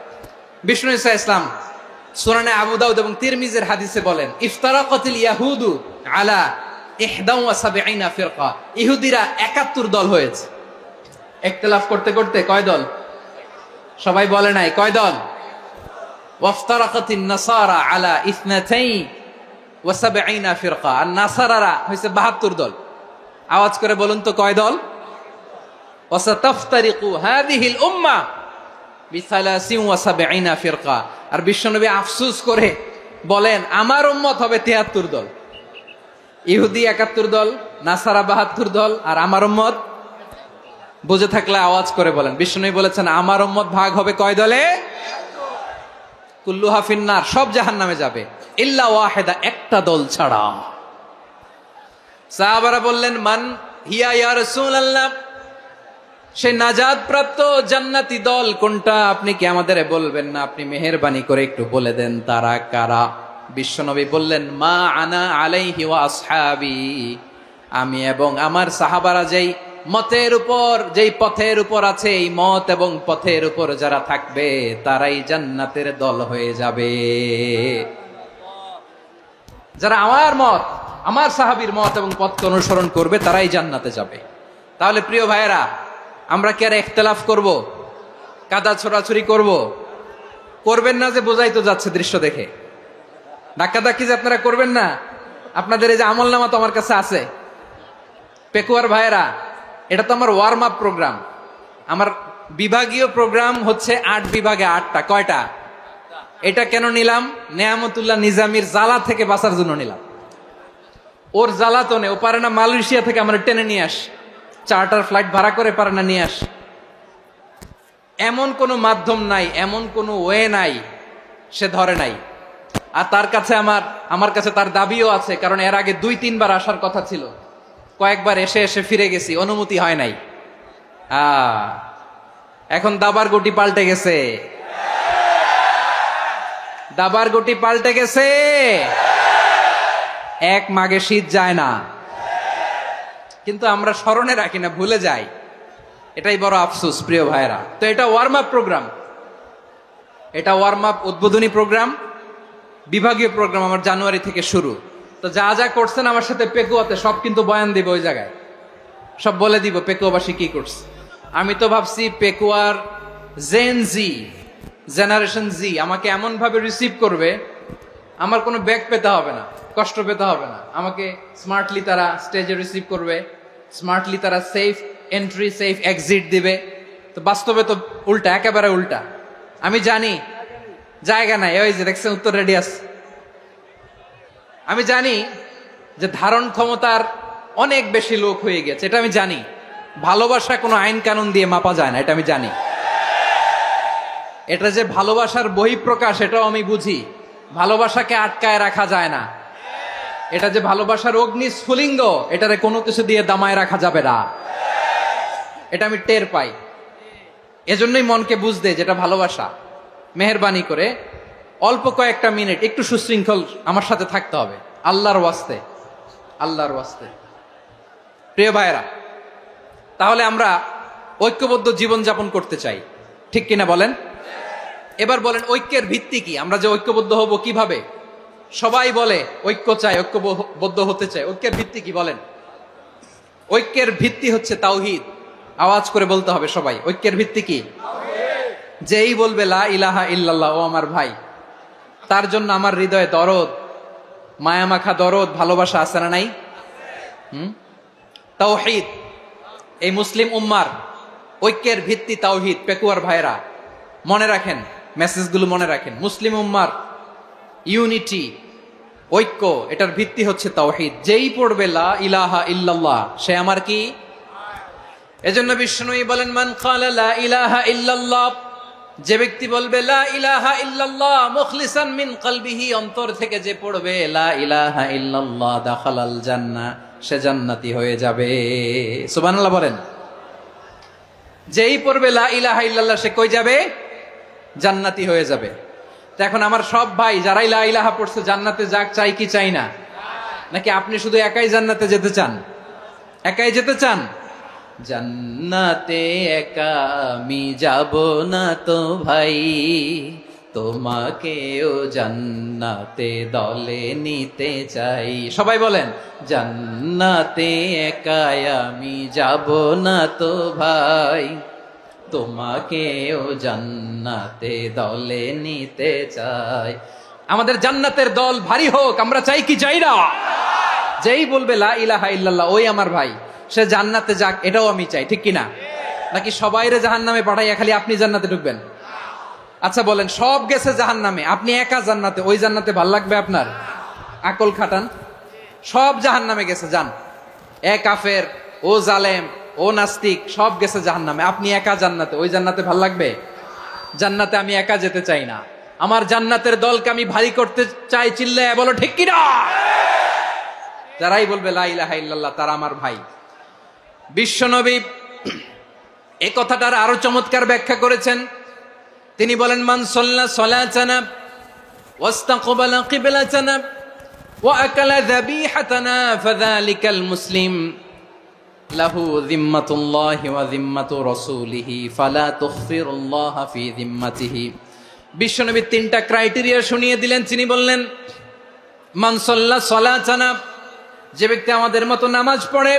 বিষ্ণু ঈসা ইসলাম সুনানে আবু দাউদ এবং তিরমিজির হাদিসে বলেন, ইফতারাকাতিল ইয়াহুদু আলা 71 ফিরকা, ইহুদিরা 71 দল হয়েছে। ইখতিলাফ করতে করতে কয় দল? সবাই বলে নাই কয় দল? ওয়াফতারাকাতিন নাসারা আলা 72 ফিরকা। আর নাসারারা হইছে 72 দল। আওয়াজ করে বলুন তো কয় দল? ওয়াসাতাফতারিকু হাযিহিল উম্মাহ বি73 ফিরকা। আর বিশ্বনবী আফসোস করে বলেন আমার উম্মত হবে 73 দল। ইহুদি 71 দল, নাসারা 72 দল, আর আমার উম্মত। বুঝে থাকলে আওয়াজ করে বলেন। বিশ্বনবী বলেছেন আমার উম্মত ভাগ হবে কয় দলে? কুল্লুহা ফিন্নার, সব জাহান্নামে যাবে, ইল্লা ওয়াহিদা, একটা দল ছাড়া। সাহাবারা বললেন মান হিয়া ইয়া রাসূলুল্লাহ, সেই নাজাত প্রাপ্ত জান্নাতি দল কোনটা? আপনি কি আমাদের বলবেন না? আপনি মেহেরবানি করে একটু বলে দেন তারা কারা। বিশ্বনবী বললেন মা আনা আলাইহি ওয়া আসহাবি, আমি এবং আমার সাহাবারা যেই মতের উপর, যেই পথের উপর আছে, এই মত এবং পথের উপর যারা থাকবে তারাই জান্নাতের দল হয়ে যাবে। যারা আমার মত, আমার সাহাবীর মত এবং পথকে অনুসরণ করবে তারাই জান্নাতে যাবে। তাহলে প্রিয় ভাইয়েরা, আমরা কি আর ইখতিলাফ করব? কাদা ছোড়াছুরি করব? করবেন না যে বোঝাই তো যাচ্ছে দৃশ্য দেখে। ধাক্কাধাক্কি যে আপনারা করবেন না। আপনাদের এই যে আমলনামা তো আমার কাছে আছে। পেকুয়ার ভাইয়েরা, এটা তো আমার ওয়ার্ম আপ প্রোগ্রাম। আমার বিভাগীয় প্রোগ্রাম হচ্ছে 8 বিভাগে 8টা। কয়টা? এটা কেন নিলাম? নেয়ামতুল্লাহ নিজামীর জ্বালা থেকে বাঁচার জন্য নিলাম। ওর জ্বালাতনে ও পারে না মালয়েশিয়া থেকে আমরা টেনে নিয়ে আস, চার্টার ফ্লাইট ভাড়া করে পারে না নিয়ে আস। এমন কোনো মাধ্যম নাই, এমন কোনো ওয়ে নাই সে ধরে নাই। আর তার কাছে আমার কাছে তার দাবিও আছে, কারণ এর আগে 2-3 বার আসার কথা ছিল। কয়েকবার এসে এসে ফিরে গেছি, অনুমতি হয় নাই। এখন দাবার গুটি পাল্টে গেছে, দাবার গুটি পাল্টে গেছে। এক মাঘে শীত যায় না, কিন্তু আমরা স্মরণে রাখি না, ভুলে যাই। এটাই বড় আফসোস প্রিয় ভাইরা। তো এটা ওয়ার্ম আপ প্রোগ্রাম, এটা ওয়ার্ম আপ উদ্বোধনী প্রোগ্রাম, বিভাগীয় প্রোগ্রাম আমার জানুয়ারি থেকে শুরু। তো যা যা করছেন আমার সাথে পেকুয়াতে সব কিন্তু বয়ান দিব, ওই জায়গায় সব বলে দিব পেকুয়াবাসী কি করছে। আমি তো ভাবছি পেকুয়ার জেনারেশন জি আমাকে এমন ভাবে রিসিভ করবে, আমার কোনো ব্যাক পেতে হবে না, কষ্ট পেতে হবে না। আমাকে স্মার্টলি তারা স্টেজে রিসিভ করবে, স্মার্টলি তারা সেফ এন্ট্রি সেফ এক্সিট দিবে। তো বাস্তবে তো উল্টা, একেবারে উল্টা। আমি জানি জায়গা নাই, ওই যে দেখছেন উত্তর রেডি আছে। আমি জানি যে ধারণ ক্ষমতার অনেক বেশি লোক হয়ে গেছে, এটা আমি জানি। ভালোবাসা কোনো আইন কানুন দিয়ে মাপা যায় না, এটা আমি জানি। এটা যে ভালোবাসার বহিঃপ্রকাশ এটাও আমি বুঝি। ভালোবাসাকে আটকায় রাখা যায় না। এটা যে ভালোবাসার অগ্নি স্ফুলিঙ্গ, এটারে কোনো কিছু দিয়ে দামায় রাখা যাবে না, এটা আমি টের পাই। এজন্যই মনকে বুঝতে যেটা ভালোবাসা। মেহেরবানি করে অল্প কয়েকটা মিনিট একটু সুশৃঙ্খল আমার সাথে থাকতে হবে, আল্লাহর ওয়াস্তে, আল্লাহর ওয়াস্তে। প্রিয় ভাইয়েরা, তাহলে আমরা ঐক্যবদ্ধ জীবন যাপন করতে চাই, ঠিক কিনা বলেন? এবার বলেন ঐক্যের ভিত্তি কি? আমরা যে ঐক্যবদ্ধ হব কিভাবে? সবাই বলে ঐক্য চাই, ঐক্যবদ্ধ হতে চাই। ঐক্যের ভিত্তি কি বলেন? ঐক্যের ভিত্তি হচ্ছে তাওহীদ। আওয়াজ করে বলতে হবে সবাই, ঐক্যের ভিত্তি কি? যেই বলবে লা ইলাহা ইল্লাল্লাহ, ও আমার ভাই, তার জন্য আমার হৃদয়ে দরদ, মায়ামাখা দরদ, ভালোবাসা আছে না নাই? তাওহীদ। এই মুসলিম উম্মার ঐক্যের ভিত্তি তাওহীদ। পেকুয়ার ভাইরা মনে রাখেন, মেসেজগুলো মনে রাখেন। মুসলিম উম্মার ইউনিটি, ঐক্য, এটার ভিত্তি হচ্ছে তাওহীদ। যেই পড়বে লা ইলাহা ইল্লাল্লাহ সে আমার কি? এজন্য বিষ্ণুই বলেন মান ক্বালা লা ইলাহা ইল্লাল্লাহ, যে ব্যক্তি বলবে লা ইলাহা ইল্লাল্লাহ মুখলিসান মিন কলবিহি, অন্তর থেকে যে পড়বে লা ইলাহা ইল্লাল্লাহ, দাখালাল জান্নাহ, সে জান্নাতি হয়ে যাবে। সুবহানাল্লাহ বলেন। যেই পড়বে লা ইলাহা ইল্লাল্লাহ সে কই যাবে? জান্নাতি হয়ে যাবে। তো এখন আমার সব ভাই যারাই লা ইলাহা পড়ছে জান্নাতে যাক, চাই কি চাই না? নাকি আপনি শুধু একাই জান্নাতে যেতে চান? একাই যেতে চান? জান্নাতে একা আমি যাব না তো ভাই, তোমাকেও জান্নাতে দলে নিতে চাই। সবাই বলেন, জান্নাতে একাই আমি যাব না তো ভাই, তোমাকেও জান্নাতে দলে নিতে চাই। আমাদের জান্নাতের দল ভারী হোক, আমরা চাই কি চাই না? যেই বলবে লা ইলাহা ইল্লাল্লাহ ওই আমার ভাই, সে জান্নাতে যাক, এটাও আমি চাই, ঠিক কিনা? নাকি সবাইরে জাহান্নামে পাঠাইয়া খালি আপনি জান্নাতে ঢুকবেন? আচ্ছা বলেন, সব গেছে জাহান্নামে, আপনি একা জান্নাতে, ওই জান্নাতে ভাল লাগবে আপনার? আকল খাটান। সব জাহান্নামে গেছে, যান। এ কাফের, ও জালেম, ও নাস্তিক, সব গেছে জাহান্নামে, আপনি একা জান্নাতে, ওই জান্নাতে ভাল লাগবে? জান্নাতে আমি একা যেতে চাই না, আমার জান্নাতের দলকে আমি ভারী করতে চাই। চিল্লায় বলো ঠিক কিনা? যারাই বলবে লা ইলাহা ইল্লাল্লাহ তারা আমার ভাই। বিশ্বনবী এই কথাটার আরো চমৎকার ব্যাখ্যা করেছেন। তিনি বলেন, মান সাল্লা সালাতানা ওয়াস্তাকবালা কিবলাতানা ওয়া আকালা যাবিহাতানা ফাযালিকাল মুসলিম লাহু যিম্মাতুল্লাহি ওয়া যিম্মাতু রাসূলিহি ফালা তুখফিরুল্লাহা ফি যিম্মাতিহি। বিশ্বনবী তিনটা ক্রাইটেরিয়া শুনিয়ে দিলেন। তিনি বললেন, মান সাল্লা সালাতানা, যে ব্যক্তি আমাদের মতো নামাজ পড়ে,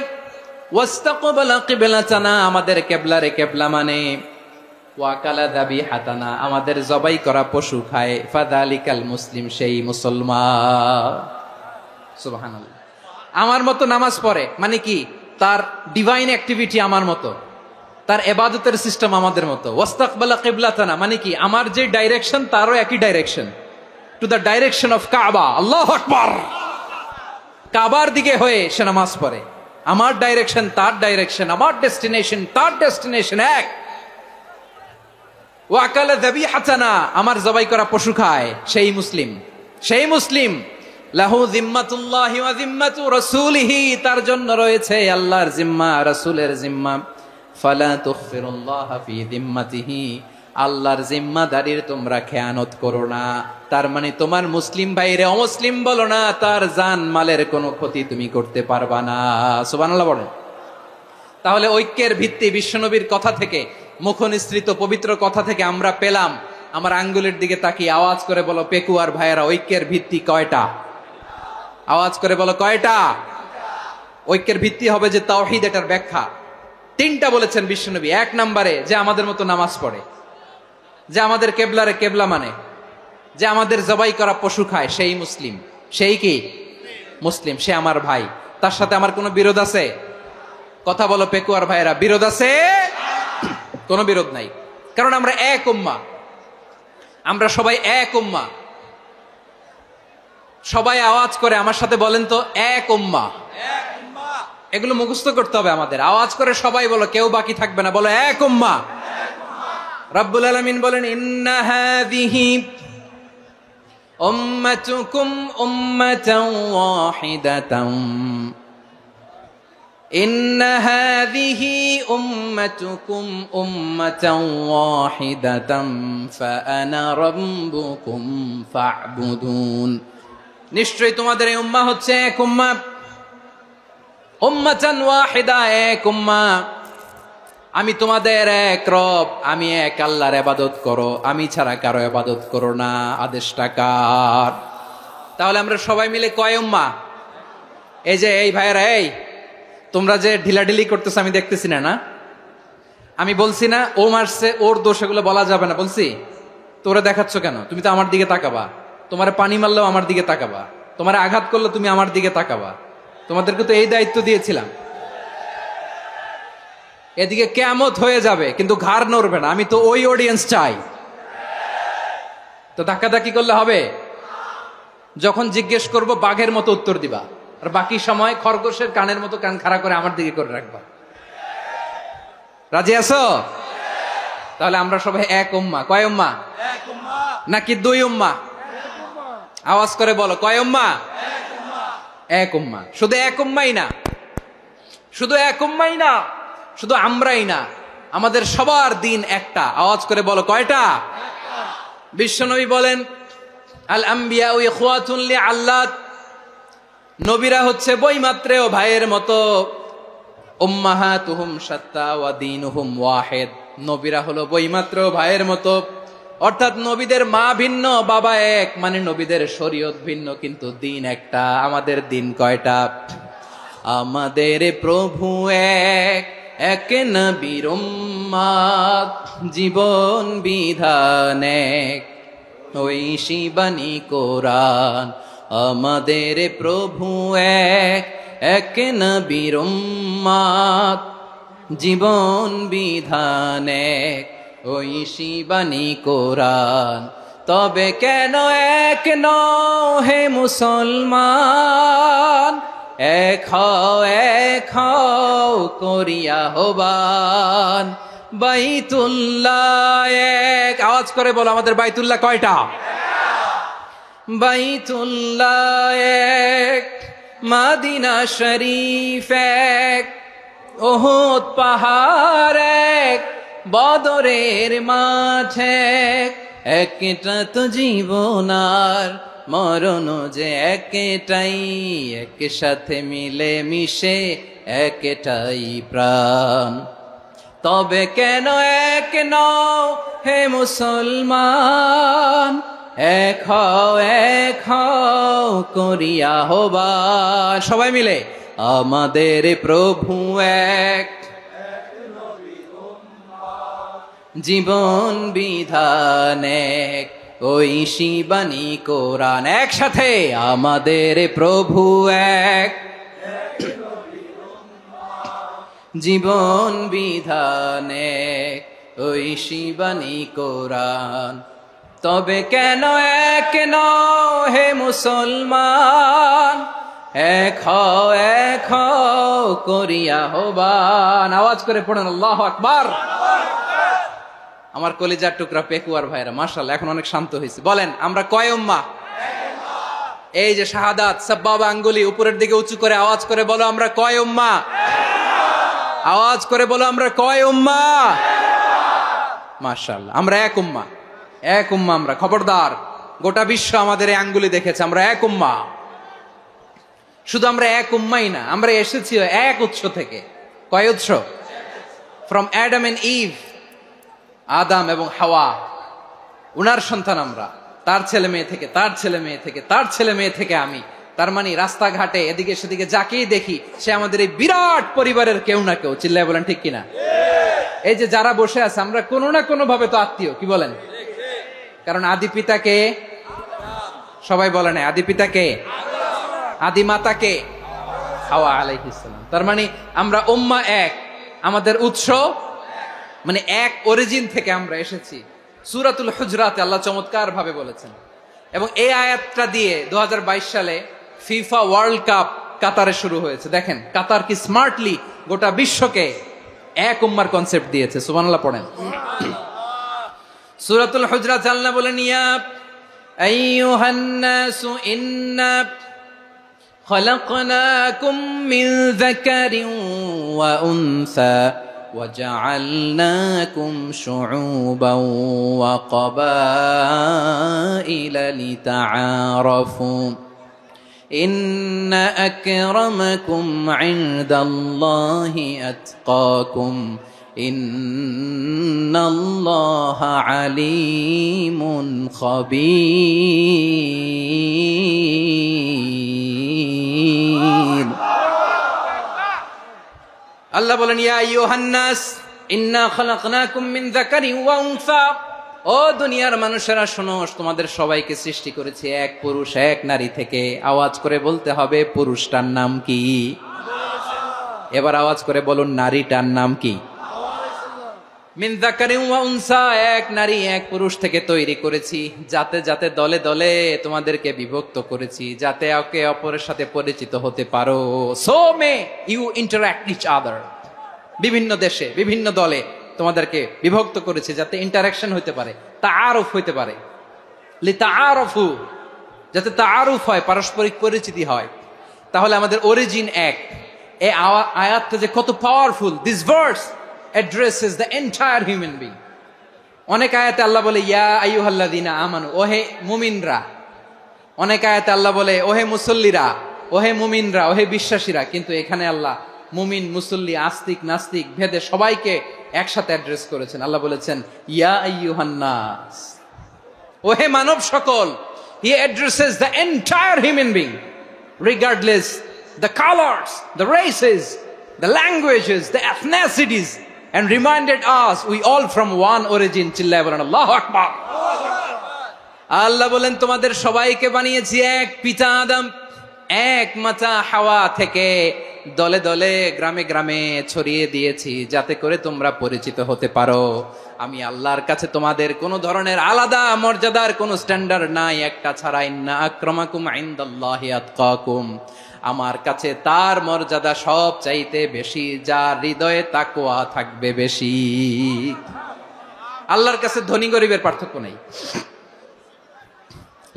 ওয়াস্তাকবালা কিবলাতানা, আমাদের কিবলারে কিবলা মানে, ওয়াকালা যাবিহাতানা, আমাদের জবাই করা পশু খায়, ফাযালিকাল মুসলিম, সেই মুসলমান। সুবহানাল্লাহ। আমার মতো নামাজ পড়ে মানে কি? তার ডিভাইন অ্যাক্টিভিটি আমার মতো, তার ইবাদতের সিস্টেম আমাদের মতো। ওয়াস্তাকবালা কিবলাতানা মানে কি? আমার যে ডাইরেকশন তারও একই direction, to the direction of কাবা। আল্লাহু আকবার। কাবার দিকে হয়ে সে নামাজ পড়ে। আমার ডাইরেকশন তার ডাইরেকশন, আমার ডেস্টিনেশন তার ডেস্টিনেশন এক। ওয়াকালা যাবিহাতানা, আমার জবাই করা পশু খায়, সেই মুসলিম। সেই মুসলিম। লাহু যিম্মাতুল্লাহি ওয়া যিম্মাতু রাসূলিহি, তার জন্য রয়েছে আল্লাহর জিম্মা, রাসূলের জিম্মা। ফালা তুখফিরুল্লাহা ফি যিম্মাতিহি, আল্লাহর জিম্মাদারির তোমরা খেয়ানত করো না। তার মানে তোমার মুসলিম ভাইরে অমুসলিম বলো না, তার জান মালের কোনো ক্ষতি তুমি করতে পারবা না। সুবহানাল্লাহ বলেন। তাহলে ঐক্যের ভিত্তি বিশ্বনবীর কথা থেকে, মুখনিসৃত পবিত্র কথা থেকে আমরা পেলাম। আমার আঙ্গুলের দিকে তাকিয়ে আওয়াজ করে বলো পেকুয়ার ভাইয়েরা, ঐক্যের ভিত্তি কয়টা? আওয়াজ করে বলো কয়টা? ঐক্যের ভিত্তি হবে যে তাওহীদ, এটার ব্যাখ্যা তিনটা বলেছেন বিশ্বনবী। এক নম্বরে, যে আমাদের মতো নামাজ পড়ে, যে আমাদের কেবলারে কেবলা মানে, যে আমাদের জবাই করা পশু খায়, সেই মুসলিম। সেই কি মুসলিম? সে আমার ভাই। তার সাথে আমার কোনো বিরোধ আছে? কথা বলো পেকুয়ার ভাইয়েরা, বিরোধ আছে? কোনো বিরোধ নাই, কারণ আমরা এক উম্মাহ, আমরা সবাই এক উম্মাহ। সবাই আওয়াজ করে আমার সাথে বলেন তো, এক উম্মাহ। এগুলো মুখস্থ করতে হবে আমাদের। আওয়াজ করে সবাই বলো, কেউ বাকি থাকবে না, বলো এক উম্মাহ। রব্বুল আলামিন বলেন, ইন্না হাযিহি উম্মাতুকুম উম্মাতান ওয়াহিদাতান, ইন্না হাযিহি উম্মাতুকুম উম্মাতান ওয়াহিদাতান ফাআনা রাব্বুকুম ফা'বুদুন। নিশ্চয়ই তোমাদের এই উম্মাহ হচ্ছে এক উম্মাহ। উম্মাতান ওয়াহিদা, এক উম্মাহ। আমি তোমাদের এক রব, আমি এক আল্লাহর ইবাদত করো, আমি ছাড়া কারো ইবাদত করো না। আদেশটা কার? তাহলে আমরা সবাই মিলে কয় উম্মাহ? এই যে এই ভাইয়েরা, এই তোমরা যে ঢিলাঢিলি করতেছ আমি দেখতেছি না, না? আমি বলছি না ও মারছে, ওর দোষ, এগুলো বলা যাবে না। বলছি তোরা দেখাচ্ছ কেন? তুমি তো আমার দিকে তাকাবা। তোমার পানি মারলেও আমার দিকে তাকাবা, তোমার আঘাত করলে তুমি আমার দিকে তাকাবা। তোমাদেরকে তো এই দায়িত্ব দিয়েছিলাম। এদিকে কিয়ামত হয়ে যাবে কিন্তু ঘাড় নড়বে না। আমি তো ওই অডিয়েন্স চাই। তো ধাক্কাধাক্কি করলে হবে? যখন জিজ্ঞেস করব বাঘের মতো উত্তর দিবা, আর বাকি সময় খরগোশের কানের মতো কান খাড়া করে আমার দিকে করে রাখবা। রাজি আছো? তাহলে আমরা সবাই এক উম্মাহ। কয় উম্মাহ? নাকি দুই উম্মাহ? আওয়াজ করে বলো, কয় উম্মাহ? এক উম্মাহ। শুধু এক উম্মাই না, শুধু এক উম্মাই না, শুধু আমরাই না, আমাদের সবার দিন একটা। আওয়াজ করে বলো কয়টা? বিশ্বনবী বলেন, আল আম্বিয়া ইখওয়াতুন লিআল্লাত, নবীরা হচ্ছে বৈমাত্রেয় ভাইয়ের মতো। উম্মাহাতুহুম শাত্তা ওয়া দীনুহুম ওয়াহিদ, নবীরা হলো বৈমাত্রেয় ভাইয়ের মতো, অর্থাৎ নবীদের মা ভিন্ন, বাবা এক, মানে নবীদের শরীয়ত ভিন্ন, কিন্তু দিন একটা। আমাদের দিন কয়টা? আমাদের প্রভু এক, এক নবীর উম্মত, জীবন বিধান এক, ঐশী বাণী কোরআন। আমাদের প্রভু এক, এক নবীর উম্মত, জীবন বিধান এক, ঐশী বাণী কোরআন। তবে কেন এক নও হে মুসলমান, এক হও করিয়া হবান। বাইতুল্লাহ এক, আওয়াজ করে বলো আমাদের বাইতুল্লাহ কয়টা? বাইতুল্লাহ এক, মদিনা শরীফ এক, উহুদ পাহাড় এক, বদরের মাঠ এক। একটা তো জীবন আর মরণ যে একটাই, একসাথে মিলে মিশে একটাই প্রাণ। তবে কেন এক নও হে মুসলমান, এক হও করিয়া হবান। সবাই মিলে আমাদের প্রভু এক, জীবন বিধান এক, ঐশী বাণী কোরআন। একসাথে আমাদের প্রভু এক, জীবন বিধান এক, ঐশী বাণী কোরআন। তবে কেন এক নও হে মুসলমান, এক হও করিয়া হবান। আওয়াজ করে পড়েন আল্লাহু আকবার। আমার কলিজার টুকরা পেকুয়ার ভাইরা মাশাআল্লাহ এখন অনেক শান্ত হয়েছে। বলেন আমরা কয় উম্মাহ? এই যে শাহাদাত সাব্বাবা আঙ্গুলি উপরের দিকে উঁচু করে আওয়াজ করে বলো আমরা কয় উম্মাহ? আওয়াজ করে বলো আমরা কয় উম্মাহ? মাশাআল্লাহ আমরা এক উম্মাহ, এক উম্মাহ আমরা। খবরদার, গোটা বিশ্ব আমাদের এই আঙ্গুলি দেখেছে, আমরা এক উম্মাহ। শুধু আমরা এক উম্মাই না, আমরা এসেছি এক উৎস থেকে। কয় উৎস? ফ্রম অ্যাডাম এন্ড ইভ, আদাম এবং হাওয়া, উনার সন্তান আমরা। তার ছেলে মেয়ে থেকে, তার ছেলে মেয়ে থেকে, তার ছেলে মেয়ে থেকে আমি। তার মানে রাস্তাঘাটে এদিকে সেদিকে যাকেই দেখি সে আমাদের এই বিরাট পরিবারের কেউ না কেউ। চিল্লায় বলেন ঠিক কিনা? এই যে যারা বসে আছে আমরা কোনো না কোনো ভাবে তো আত্মীয়, কি বলেন? কারণ আদি পিতাকে সবাই বলে না, আদি পিতাকে, আদি মাতাকে হাওয়া আলাইহিস সালাম। তার মানে আমরা উম্মাহ এক, আমাদের উৎস মানে এক অরিজিন থেকে আমরা এসেছি। সূরাতুল হুজরাতে আল্লাহ চমৎকার ভাবে বলেছেন। এবং এই আয়াতটা দিয়ে 2022 সালে ফিফা ওয়ার্ল্ড কাপ কাতারে শুরু হয়েছে। দেখেন কাতার কি স্মার্টলি গোটা বিশ্বকে এক উম্মার কনসেপ্ট দিয়েছে। সুবহানাল্লাহ পড়েন। সূরাতুল হুজরাত আল্লাহ বলেন, ইয়া আইয়ুহান নাসু ইন্না খলাকনাকুম মিন যাকারিন ওয়া উনসা وجعلناكم شعوبا وقبائل لتعارفوا إن أكرمكم عند الله أتقاكم إن الله عليم خبير। আল্লাহ বলেন, ইয়া আইয়ুহান নাস ইন্না খলাকনাকুম মিন যাকারিন ওয়া উনসা, ও দুনিয়ার মানুষেরা শোনো, তোমাদের সবাইকে সৃষ্টি করেছি এক পুরুষ এক নারী থেকে। আওয়াজ করে বলতে হবে পুরুষটার নাম কি? এবার আওয়াজ করে বলুন নারীটার নাম কি? মিন যাকারিন ওয়া উনসা, এক নারী এক পুরুষ থেকে তৈরি করেছি। যাতে যাতে দলে দলে তোমাদেরকে বিভক্ত করেছি, যাতে একে অপরের সাথে পরিচিত হতে পারো। So may you interact each other. বিভিন্ন দেশে বিভিন্ন দলে তোমাদেরকে বিভক্ত করেছি যাতে ইন্টারাকশন হতে পারে, তাআরুফ হতে পারে। লিতাআরফু, যাতে তাআরুফ হয়, পারস্পরিক পরিচিতি হয়। তাহলে আমাদের অরিজিন এক। এই আয়াতটা যে কত powerful. This verse addresses the entire human being. অনেক আয়াতে আল্লাহ বলে ইয়া আইয়ুহাল্লাযীনা আমানু, ওহে মুমিনরা। অনেক আয়াতে আল্লাহ বলে ওহে মুসল্লিরা, ওহে মুমিনরা, ওহে বিশ্বাসীরা। কিন্তু এখানে আল্লাহ মুমিন মুসল্লি আস্তিক নাস্তিক ভেদে সবাইকে একসাথে অ্যাড্রেস করেছেন। আল্লাহ বলেছেন ইয়া আইয়ুহান নাস, ওহে মানব সকল, he addresses the entire human being regardless the colors, the races, the languages, the ethnicities, and reminded us we all from one origin. চিল্লায় বলেন আল্লাহু আকবার। আল্লাহ বলেন তোমাদের সবাইকে বানিয়েছি এক পিতা আদম, এক মাতা হাওয়া থেকে, দলে দলে গ্রামে গ্রামে ছড়িয়ে দিয়েছি যাতে করে তোমরা পরিচিত হতে পারো। আমি আল্লাহর কাছে তোমাদের কোনো ধরনের আলাদা মর্যাদার কোনো স্ট্যান্ডার্ড নাই একটা ছাড়া। ইন্না আক্রামাকুম ইনদাল্লাহি আতকাকুম, আমার কাছে তার মর্যাদা সব চাইতে বেশি যার হৃদয়ে তাকওয়া থাকবে বেশি। আল্লাহর কাছে ধনী গরিবের পার্থক্য নাই,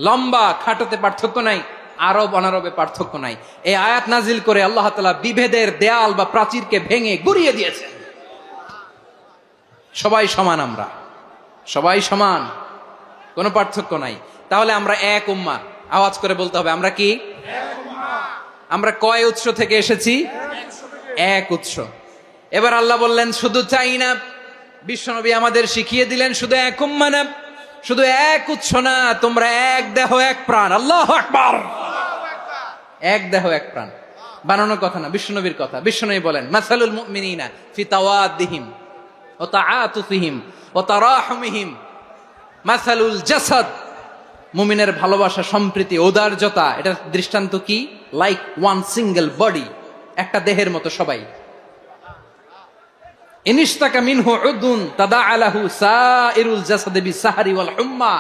লম্বা খাটোতে পার্থক্য নাই, আরব অনারবে পার্থক্য নাই। এই আয়াত নাজিল করে আল্লাহ তাআলা বিভেদের দেয়াল বা প্রাচীরকে ভেঙে গুড়িয়ে দিয়েছেন। সবাই সমান, আমরা সবাই সমান, কোনো পার্থক্য নাই। তাহলে আমরা এক উম্মাহ। আওয়াজ করে বলতে হবে আমরা কি? আমরা কয় উৎস থেকে এসেছি? এক উৎস। এবার আল্লাহ বললেন শুধু চাই না, বিশ্বনবী আমাদের শিখিয়ে দিলেন শুধু এক উম্মাহ না, শুধু এক উৎস না, তোমরা এক দেহ এক প্রাণ। আল্লাহু আকবার। এক দেহ এক প্রাণ বানানোর কথা না, বিশ্বনবীর কথা। বিশ্বনবী বলেন মাসালুল মুমিনিনা ফি তাওয়াদ্দিহিম ওয়া তাআতুফিহিম ওয়া তারাহুমিহিম মাসালুল জাসাদ। মুমিনের ভালোবাসা, সম্প্রীতি, ঔদার্যতা, এটা দৃষ্টান্ত কি? লাইক ওয়ান সিঙ্গেল বডি, একটা দেহের মতো সবাই। ইনিশতাকা মিনহু উদুন তাদাআ লাহু সাইরুল জাসাদি বিসাহরি ওয়াল হুম্মা।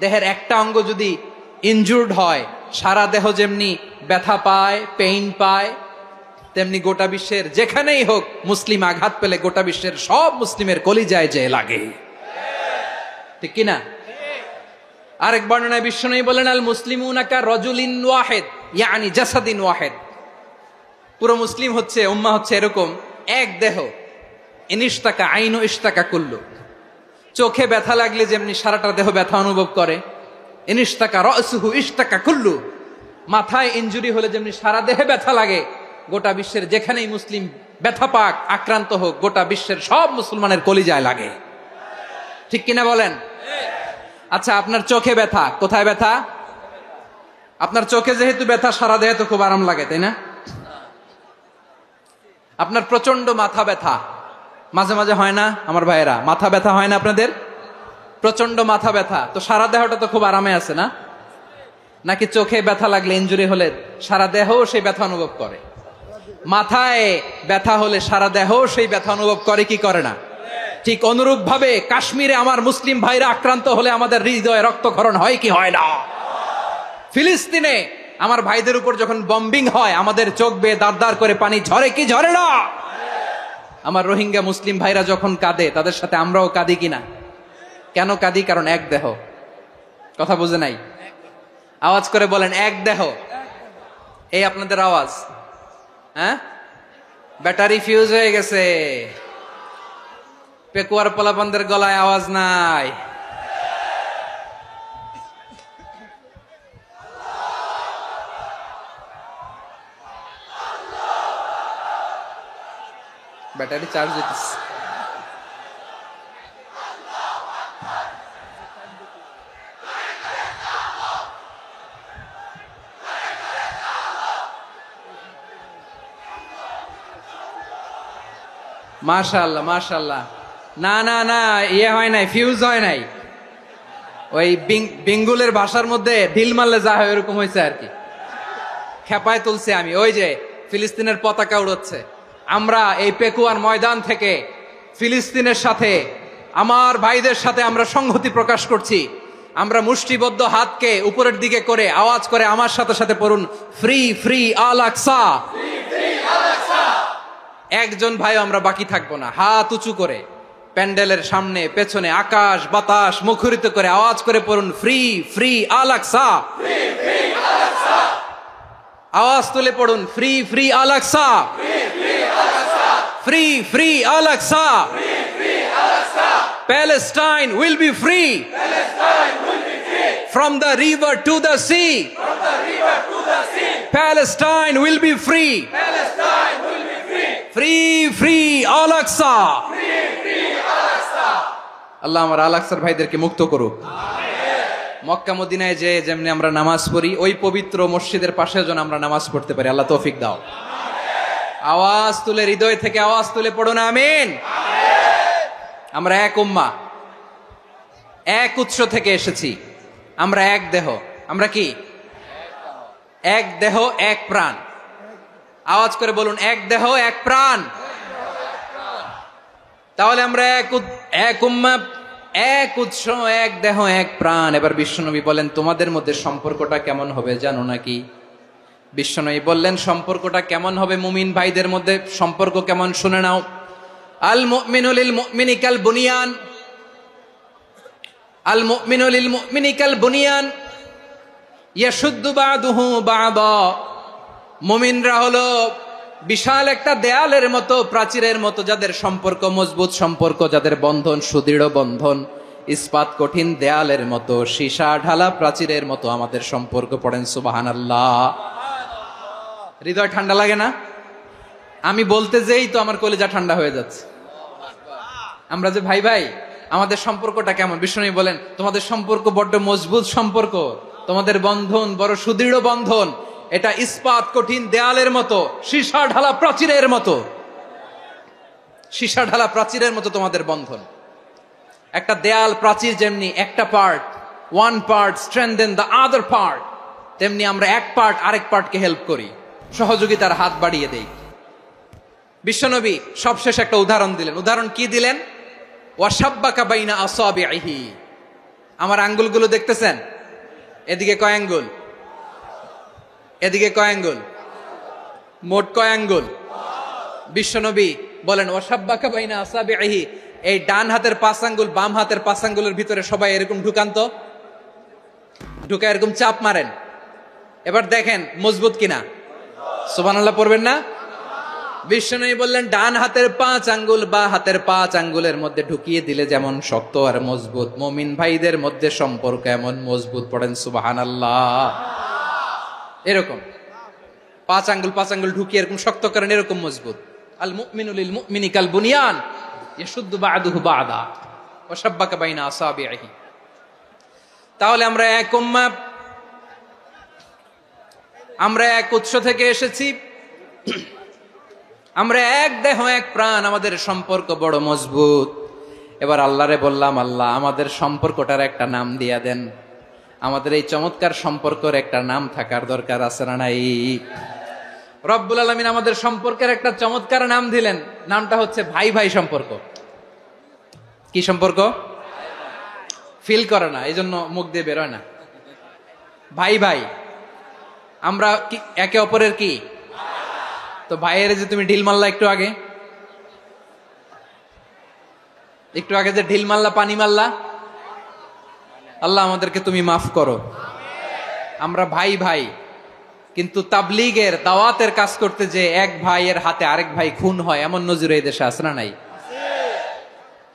দেহের একটা অঙ্গ যদি ইনজুর্ড হয়, সারা দেহ যেমনি ব্যথা পায়, পেইন পায়, তেমনি গোটা বিশ্বের যেখানেই হোক মুসলিম আঘাত পেলে গোটা বিশ্বের সব মুসলিমের কলিজায় যে লাগে, ঠিক কিনা? আরেক বর্ণনায় বিশ্বনবী বলেন আল মুসলিমুনা কা রাজুলিন ওয়াহিদ ইয়ানি জাসাদিন ওয়াহিদ। পুরো মুসলিম হচ্ছে, উম্মাহ হচ্ছে এরকম এক দেহ। ইনিশতাকা আইনু ইশতাকা কুল্লু। চোখে ব্যথা লাগলে যেমনি সারাটা দেহ ব্যথা অনুভব করে, ইনিশতাকা রাসুহু ইশতাকা কুল্লু। মাথায় ইনজুরি হলে যেমনি সারা দেহে ব্যথা লাগে, গোটা বিশ্বের যেখানেই মুসলিম ব্যথা পাক, আক্রান্ত হোক, গোটা বিশ্বের সব মুসলমানের কলিজায় লাগে, ঠিক কিনা বলেন? আচ্ছা, আপনার চোখে ব্যথা, কোথায় ব্যথা? আপনার চোখে যেহেতু ব্যথা, সারা দেহে তো খুব আরাম লাগে, তাই না? আপনার প্রচন্ড মাথা ব্যথা মাঝে মাঝে হয় না আমার ভাইয়েরা? মাথা ব্যথা হয় না আপনাদের? প্রচন্ড মাথা ব্যথা, তো সারা দেহটা তো খুব আরামে আছে না? নাকি চোখে ব্যথা লাগলে, ইনজুরি হলে সারা দেহ সেই ব্যথা অনুভব করে? মাথায় ব্যথা হলে সারা দেহ সেই ব্যথা অনুভব করে কি করে না? ঠিক অনুরূপ ভাবে কাশ্মীরে আমার মুসলিম ভাইরা আক্রান্ত হলে আমাদের হৃদয়ে রক্তক্ষরণ হয় কি হয় না? ফিলিস্তিনে আমার ভাইদের উপর যখন বম্বিং হয়, আমাদের চোখ বেয়ে দাঁড় দাঁড় করে পানি ঝরে কি ঝরে না? আমার রোহিঙ্গা মুসলিম ভাইরা যখন কাঁদে, তাদের সাথে আমরাও কাঁদি কিনা? কেন কাঁদি? কারণ এক দেহ। কথা বুঝে নাই? আওয়াজ করে বলেন এক দেহ। এই আপনাদের আওয়াজ, হ্যাঁ? ব্যাটারি ফিউজ হয়ে গেছে, পেকুয়ার পোলাপানদের গলায় আওয়াজ নাই। ব্যাটারি চার্জ হইতেছে। মাশাআল্লাহ মাশাআল্লাহ। না না না, ইয়ে হয় নাই, ফিউজ হয় নাই। ওই বেঙ্গুলের ভাষার মধ্যে ঢিল মারলে যা হয় এরকম হয়েছে আর কি। খেপায় তুলছে আমি। ওই যে ফিলিস্তিনের পতাকা উড়াচ্ছে, আমরা এই পেকুয়ার ময়দান থেকে ফিলিস্তিনের সাথে, আমার ভাইদের সাথে আমরা সংহতি প্রকাশ করছি। আমরা মুষ্টিবদ্ধ হাতকে উপরের দিকে করে আওয়াজ করে আমার সাথে সাথে পড়ুন, ফ্রি ফ্রি আল আকসা। একজন ভাই আমরা বাকি থাকবো না। হাত উঁচু করে প্যান্ডেলের সামনে পেছনে আকাশ বাতাস মুখরিত করে আওয়াজ করে পড়ুন, ফ্রি ফ্রি আল আকসা। আওয়াজ তুলে পড়ুন, free free Al Aqsa, free free Al Aqsa. Palestine will be free from the river to the sea. Palestine will be free. Free free Al Aqsa. আল্লাহ আমার আল আকসার ভাইদেরকে মুক্ত করুক। মক্কা মদিনায় যে যেমনি আমরা নামাজ পড়ি, ওই পবিত্র মসজিদের পাশে যেন আমরা নামাজ পড়তে পারি। আল্লাহ তৌফিক দাও। আওয়াজ তুলে, হৃদয় থেকে আওয়াজ তুলে পড়ুন আমিন। আমরা এক উম্মাহ, এক উৎস থেকে এসেছি। আমরা এক দেহ। আমরা কি? এক দেহ এক প্রাণ। আওয়াজ করে বলুন, এক দেহ এক প্রাণ। তাহলে আমরা এক উম্মাহ, এক উৎস, এক দেহ এক প্রাণ। এবার বিশ্বনবী বলেন, তোমাদের মধ্যে সম্পর্কটা কেমন হবে জানো নাকি? বিশ্বনবী বললেন, সম্পর্কটা কেমন হবে? মুমিন ভাইদের মধ্যে সম্পর্ক কেমন শুনে নাও। আল মুমিনু লিল মুমিনি কাল বুনিয়ান, আল মুমিনু লিল মুমিনি কাল বুনিয়ান ইয়াশুদ্দু বা'দুহু বা'দা। মুমিনরা হলো বিশাল একটা দেয়ালের মতো, প্রাচীরের মতো, যাদের সম্পর্ক মজবুত সম্পর্ক, যাদের বন্ধন সুদৃঢ় বন্ধন, ইস্পাত কঠিন দেয়ালের মতো, সীসা ঢালা প্রাচীরের মতো আমাদের সম্পর্ক। পড়েন সুবহানাল্লাহ। হৃদয় ঠান্ডা লাগে না? আমি বলতে যেই তো আমার কলিজা ঠান্ডা হয়ে যাচ্ছে। আমরা যে ভাই ভাই, আমাদের সম্পর্কটা কেমন? বিষ্ণু বলেন, তোমাদের সম্পর্ক বড্ড মজবুত সম্পর্ক, তোমাদের বন্ধন বড় সুদৃঢ় বন্ধন, এটা ইস্পাত কঠিন দেয়ালের মতো, সীসা ঢালা প্রাচীরের মতো, সীসা ঢালা প্রাচীরের মতো তোমাদের বন্ধন। একটা দেয়াল প্রাচীর যেমনি একটা part, one part strengthen the other part, তেমনি আমরা এক পার্ট আরেক পার্টকে হেল্প করি, সহযোগিতার হাত বাড়িয়ে দেই। বিশ্বনবী সবশেষ একটা উদাহরণ দিলেন। উদাহরণ কি দিলেন? ওয়াশাব্বাকা বাইনা আসাবিহি। আমার আঙ্গুলগুলো দেখতেছেন? এদিকে কয় আঙ্গুল? এদিকে কয় আঙ্গুল? মোট কয় আঙ্গুল? বিশ্বনবী বলেন, ওয়াশাব্বাকা বাইনা আসাবিহি। এই ডান হাতের 5 আঙ্গুল বাম হাতের 5 আঙ্গুলের ভিতরে সবাই এরকম ঢুকান্ত, ঢুকা এরকম চাপ মারেন। এবার দেখেন মজবুত কিনা। সুবহানাল্লাহ পড়বেন না? বিশ্বনবী বললেন, ডান হাতের 5 আঙ্গুল বা হাতের 5 আঙ্গুলের মধ্যে ঢুকিয়ে দিলে যেমন শক্ত আর মজবুত, মুমিন ভাইদের মধ্যে সম্পর্ক এমন মজবুত। পড়েন সুবহানাল্লাহ। এরকম 5 আঙ্গুল ঢুকিয়ে এরকম শক্ত করেন, এরকম মজবুত। আল মুমিনু লিল মুমিনি কাল বুনিয়ান ইয়াশুদ্দু বা'দুহু বা'দা ওয়া শাব্বাকা বাইনা আসাবিহি। তাহলে আমরা এক উম্মাহ, আমরা এক উৎস থেকে এসেছি, আমরা এক দেহ এক প্রাণ, আমাদের সম্পর্ক বড় মজবুত। এবার আল্লাহরে বললাম, আল্লাহ আমাদের সম্পর্কটার একটা নাম দিয়া দেন। আমাদের এই চমৎকার সম্পর্কের একটা নাম থাকার দরকার আছে না নাই? রব্বুল আলামিন আমাদের সম্পর্কের একটা চমৎকার নাম দিলেন। নামটা হচ্ছে ভাই ভাই সম্পর্ক। কি সম্পর্ক? ফিল করে না, এই জন্য মুখ দিয়ে বেরোয় না। ভাই ভাই, আমরা কি একে অপরের কি? তো ভাইয়ের যে তুমি ঢিল মারলা একটু আগে, যে ঢিল মারলা, পানি মারলা, আল্লাহ আমাদেরকে তুমি মাফ করো। আমরা ভাই ভাই, কিন্তু তাবলীগের দাওয়াতের কাজ করতে যে এক ভাইয়ের হাতে আরেক ভাই খুন হয়, এমন নজির এই দেশে আছে না নাই?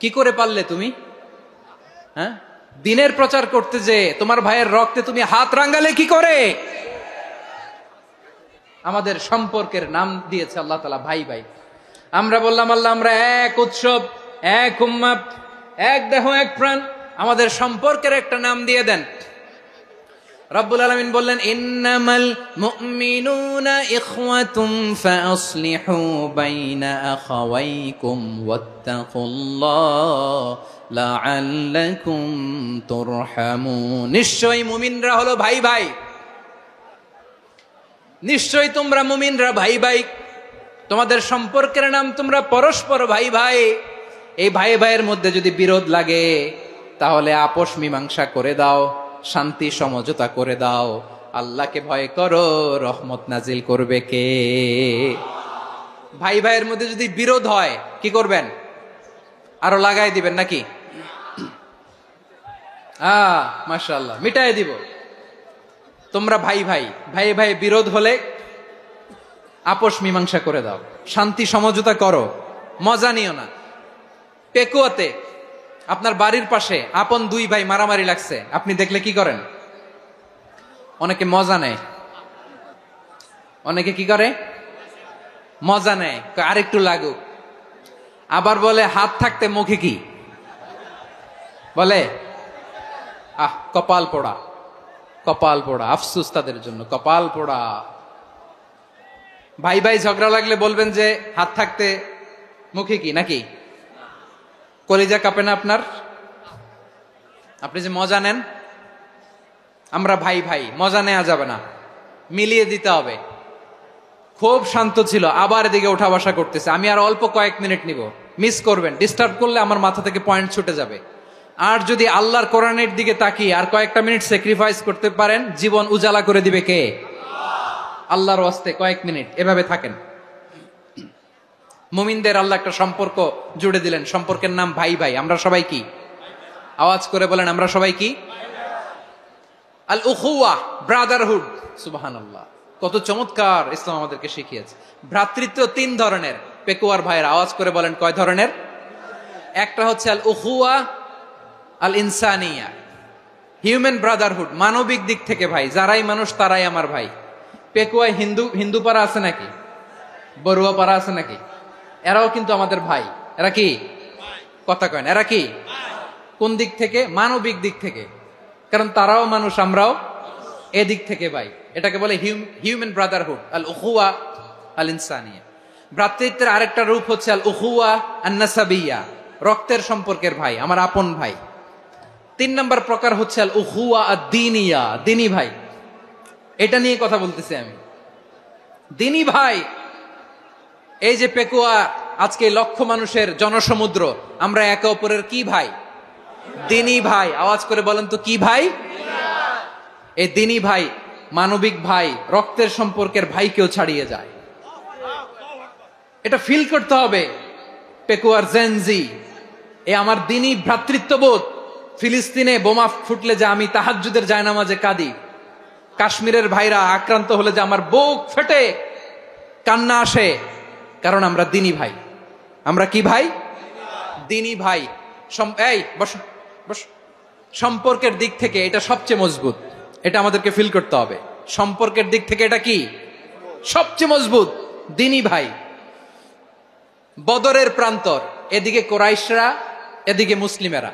কি করে পারলে তুমি? হ্যাঁ, দিনের প্রচার করতে যে তোমার ভাইয়ের রক্তে তুমি হাত রাঙ্গালে কি করে? আমাদের সম্পর্কের নাম দিয়েছে আল্লাহ তাআলা ভাই ভাই। আমরা বললাম, আল্লাহ আমরা এক উৎসব, এক উম্মাহ, এক দেহ এক প্রাণ, আমাদের সম্পর্কের একটা নাম দিয়ে দেন। রব্বুল আলামিন বললেন, ইন্নামাল মুমিনুনা ইখওয়াতুম ফাসলিহু বাইনা আখাওয়াইকুম ওয়াত্তাকুল্লাহ লাআল্লাকুম তুরহামুন। নিশ্চয়ই মুমিনরা হলো ভাই ভাই, নিশ্চয়ই তোমরা মুমিনরা ভাই ভাই, তোমাদের সম্পর্কের নাম তোমরা পরস্পর ভাই ভাই। এই ভাই ভাইয়ের মধ্যে যদি বিরোধ লাগে তাহলে আপোষ মীমাংসা করে দাও, শান্তি সমঝোতা করে দাও। আল্লাহকে ভয় করো, রহমত নাজিল করবে কে? ভাই ভাইয়ের মধ্যে যদি বিরোধ হয় কি করবেন? আরো লাগাই দিবেন নাকি? মাশাআল্লাহ, মিটাই দিব। তোমরা ভাই ভাই, ভাই ভাই বিরোধ হলে আপোষ মীমাংসা করে দাও, শান্তি সমঝোতা করো, মজা নিও না। পেকুয়াতে আপনার বাড়ির পাশে আপন 2 ভাই মারামারি লাগছে, আপনি দেখলে কি করেন? অনেকে মজা নেয়। অনেকে কি করে? মজা নেয়, আরেকটু লাগুক। আবার বলে হাত থাকতে মুখে কি বলে? কপাল পোড়া, কপাল পোড়া, আফসুস তাদের জন্য, কপাল পোড়া। ভাই ভাই ঝগড়া লাগলে বলবেন যে হাত থাকতে মুখে কি নাকি? কলিজা কাঁপে না আপনার? আপনি যে মজা নেন, আমরা ভাই ভাই, মজা নেওয়া যাবে না, মিলিয়ে দিতে হবে। খুব শান্ত ছিল, আবার এদিকে ওঠা বসা করতেছে, আমি আর অল্প কয়েক মিনিট নিব, মিস করবেন, ডিস্টার্ব করলে আমার মাথা থেকে পয়েন্ট ছুটে যাবে। আর যদি আল্লাহর কোরআনের দিকে তাকিয়ে আর কয়েকটা মিনিট স্যাক্রিফাইস করতে পারেন, জীবন উজালা করে দিবে কে? আল্লাহর ওয়াস্তে কয়েক মিনিট এভাবে থাকেন। মুমিনদের আল্লাহ একটা সম্পর্ক জুড়ে দিলেন, সম্পর্কের নাম ভাই ভাই। আমরা সবাই কি? আওয়াজ করে বলেন, আমরা সবাই কি? আল উখুয়া, ব্রাদারহুড। সুবহানাল্লাহ, কত চমৎকার ইসলাম আমাদেরকে শিখিয়েছে। ভ্রাতৃত্ব তিন ধরনের। পেকুয়ার ভাইয়ের আওয়াজ করে বলেন, কয় ধরনের? একটা হচ্ছে আল উখুয়া আল ইনসানিয়া, হিউম্যান ব্রাদারহুড, মানবিক দিক থেকে ভাই, যারাই মানুষ তারাই আমার ভাই। পেকুয়ায় হিন্দু পাড়া আছে নাকি? বড়ুয়া পাড়া আছে নাকি? এরাও কিন্তু আমাদের ভাই। এরা কি? কথা কয় না, এরা কি? কোন দিক থেকে? মানবিক দিক থেকে, কারণ তারাও মানুষ, আমরাও এদিক থেকে ভাই। এটাকে বলে হিউম্যান ব্রাদারহুড, আল উখুয়া আল ইনসানিয়া। ভ্রাতৃত্বের আরেকটা রূপ হচ্ছে আল উখুয়া আন নাসাবিয়া, রক্তের সম্পর্কের ভাই, আমার আপন ভাই। তিন নম্বর প্রকার হচ্ছে আল উখুয়া আদ দ্বীনিয়া, দ্বীনি ভাই। এটা নিয়ে কথা বলতেছি আমি, দ্বীনি ভাই। এই যে পেকুয়া, আজকে লক্ষ মানুষের জনসমুদ্র, আমরা একে অপরের কি ভাই? দ্বীনি ভাই। আওয়াজ করে বলেন তো, কি ভাই? এই দ্বীনি ভাই, মানবিক ভাই, রক্তের সম্পর্কের ভাইকেও ছাড়িয়ে যায়। এটা ফিল করতে হবে। পেকুয়ার জেনজি, এ আমার দ্বীনি ভ্রাতৃত্ববোধ। ফিলিস্তিনে বোমা ফুটলে যে আমি তাহাজ্জুদের জায়নামাজে কাঁদি, কাশ্মীরের ভাইরা আক্রান্ত হলে যে আমার বুক ফেটে কান্না আসে, কারণ আমরা দ্বীনি ভাই। আমরা কি ভাই? দ্বীনি ভাই। এই বস বস। সম্পর্কের দিক থেকে এটা সবচেয়ে মজবুত, এটা আমাদেরকে ফিল করতে হবে। সম্পর্কের দিক থেকে এটা কি? সবচেয়ে মজবুত, দ্বীনি ভাই। বদরের প্রান্তর, এদিকে কোরাইশরা, এদিকে মুসলিমেরা।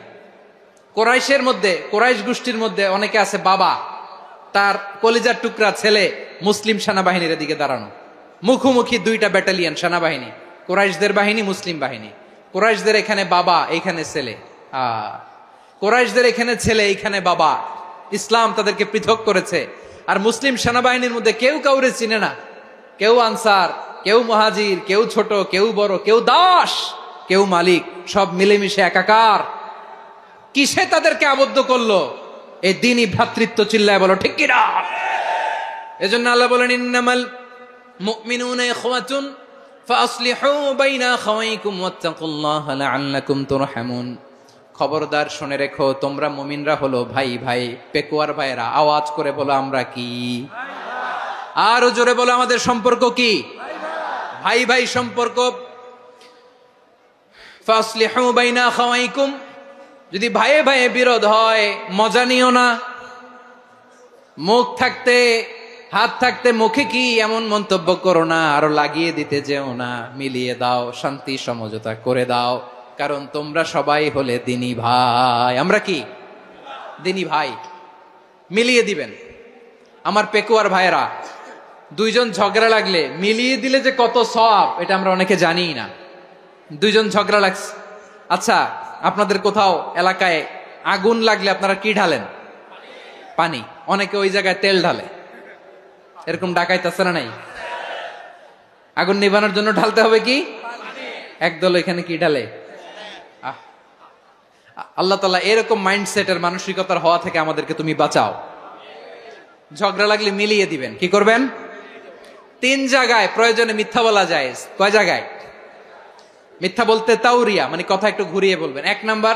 কোরাইশের মধ্যে, কোরাইশ গোষ্ঠীর মধ্যে অনেকে আছে বাবা, তার কলিজার টুকরা ছেলে মুসলিম সেনাবাহিনীর এদিকে দাঁড়ানো, মুখোমুখি দুইটা ব্যাটালিয়ন সেনাবাহিনী, কোরাইশদের বাহিনী, মুসলিম বাহিনী। কোরাইশদের এখানে বাবা, এইখানে ছেলে। কোরাইশদের এখানে ছেলে, এইখানে বাবা। ইসলাম তাদেরকে পৃথক করেছে। আর মুসলিম সেনাবাহিনীর মধ্যে কেউ কাউরে চিনে না, কেউ আনসার, কেউ মুহাজির, কেউ ছোট, কেউ বড়, কেউ দাস, কেউ মালিক, সব মিলেমিশে একাকার। কিসে তাদেরকে আবদ্ধ করলো? এই দ্বীনি ভ্রাতৃত্ব। চিল্লায় বলো ঠিক কিনা? এজন্য আল্লাহ বলেন, ইন্নামাল মুমিনুনা ইখওয়াতুন ফাসলিহু বাইনা আখাওয়াইকুম ওয়াত্তাকুল্লাহা লাআল্লাকুম তুরহামুন। খবরদার শুনে রেখো, তোমরা মুমিনরা হলো ভাই ভাই। পেকুয়ার ভাইরা আওয়াজ করে বলো, আমরা কি? আরো জোরে বলো, আমাদের সম্পর্ক কি? ভাই ভাই সম্পর্ক। ফাসলিহু বাইনা আখাওয়াইকুম, যদি ভাইয়ে ভাইয়ে বিরোধ হয় মজা নিও না। মুখ থাকতে, হাত থাকতে মুখে কি এমন মন্তব্য করো না, আরো লাগিয়ে দিতে যেও না। মিলিয়ে দাও, শান্তি সমঝোতা করে দাও, কারণ তোমরা সবাই হলে দ্বীনি ভাই। আমরা কি? দ্বীনি ভাই। মিলিয়ে দিবেন। আমার পেকুয়ার ভাইয়েরা, দুইজন ঝগড়া লাগলে মিলিয়ে দিলে যে কত সওয়াব, এটা আমরা অনেকে জানি না। দুইজন ঝগড়া লাগছে, আচ্ছা আপনাদের কোথাও এলাকায় আগুন লাগলে আপনারা কি ঢালেন? পানি। অনেকে ওই জায়গায় তেল ঢালে, এরকম ডাকাইতেছে না নাই? আগুন নিভানোর জন্য ঢালতে হবে কি? একদল এখানে কি ঢালে? আল্লাহ তাআলা এরকম মাইন্ডসেটের, মানসিকতার হওয়া থেকে আমাদেরকে তুমি বাঁচাও। ঝগড়া লাগলে মিলিয়ে দিবেন। কি করবেন? তিন জায়গায় প্রয়োজনে মিথ্যা বলা যায়। কয় জায়গায় মিথ্যা বলতে? তাউরিয়া, মানে কথা একটু ঘুরিয়ে বলবেন। এক নাম্বার,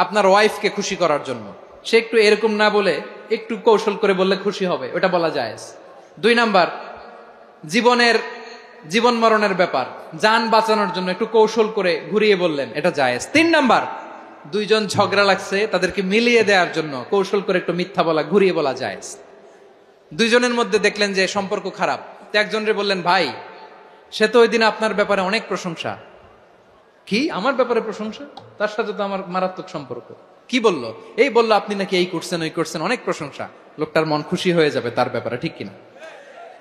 আপনার ওয়াইফকে খুশি করার জন্য, সে একটু এরকম না বলে একটু কৌশল করে বললে খুশি হবে, ওটা বলা যায়। দুই নাম্বার, জীবন মরণের ব্যাপার, জান বাঁচানোর জন্য একটু কৌশল করে ঘুরিয়ে বললেন, এটা জায়েজ। তিন নাম্বার, দুইজন ঝগড়া লাগছে, তাদেরকে মিলিয়ে দেওয়ার জন্য কৌশল করে একটু মিথ্যা বলা, ঘুরিয়ে বলা জায়েজ। দুইজনের মধ্যে দেখলেন যে সম্পর্ক খারাপ, তো একজনরে বললেন, ভাই সে তো ওই দিন আপনার ব্যাপারে অনেক প্রশংসা। কি? আমার ব্যাপারে প্রশংসা? তার সাথে তো আমার মারাত্মক সম্পর্ক। কি বলল? এই বলল আপনি নাকি এই করছেন ওই করছেন, অনেক প্রশংসা। লোকটার মন খুশি হয়ে যাবে তার ব্যাপারে, ঠিক কিনা?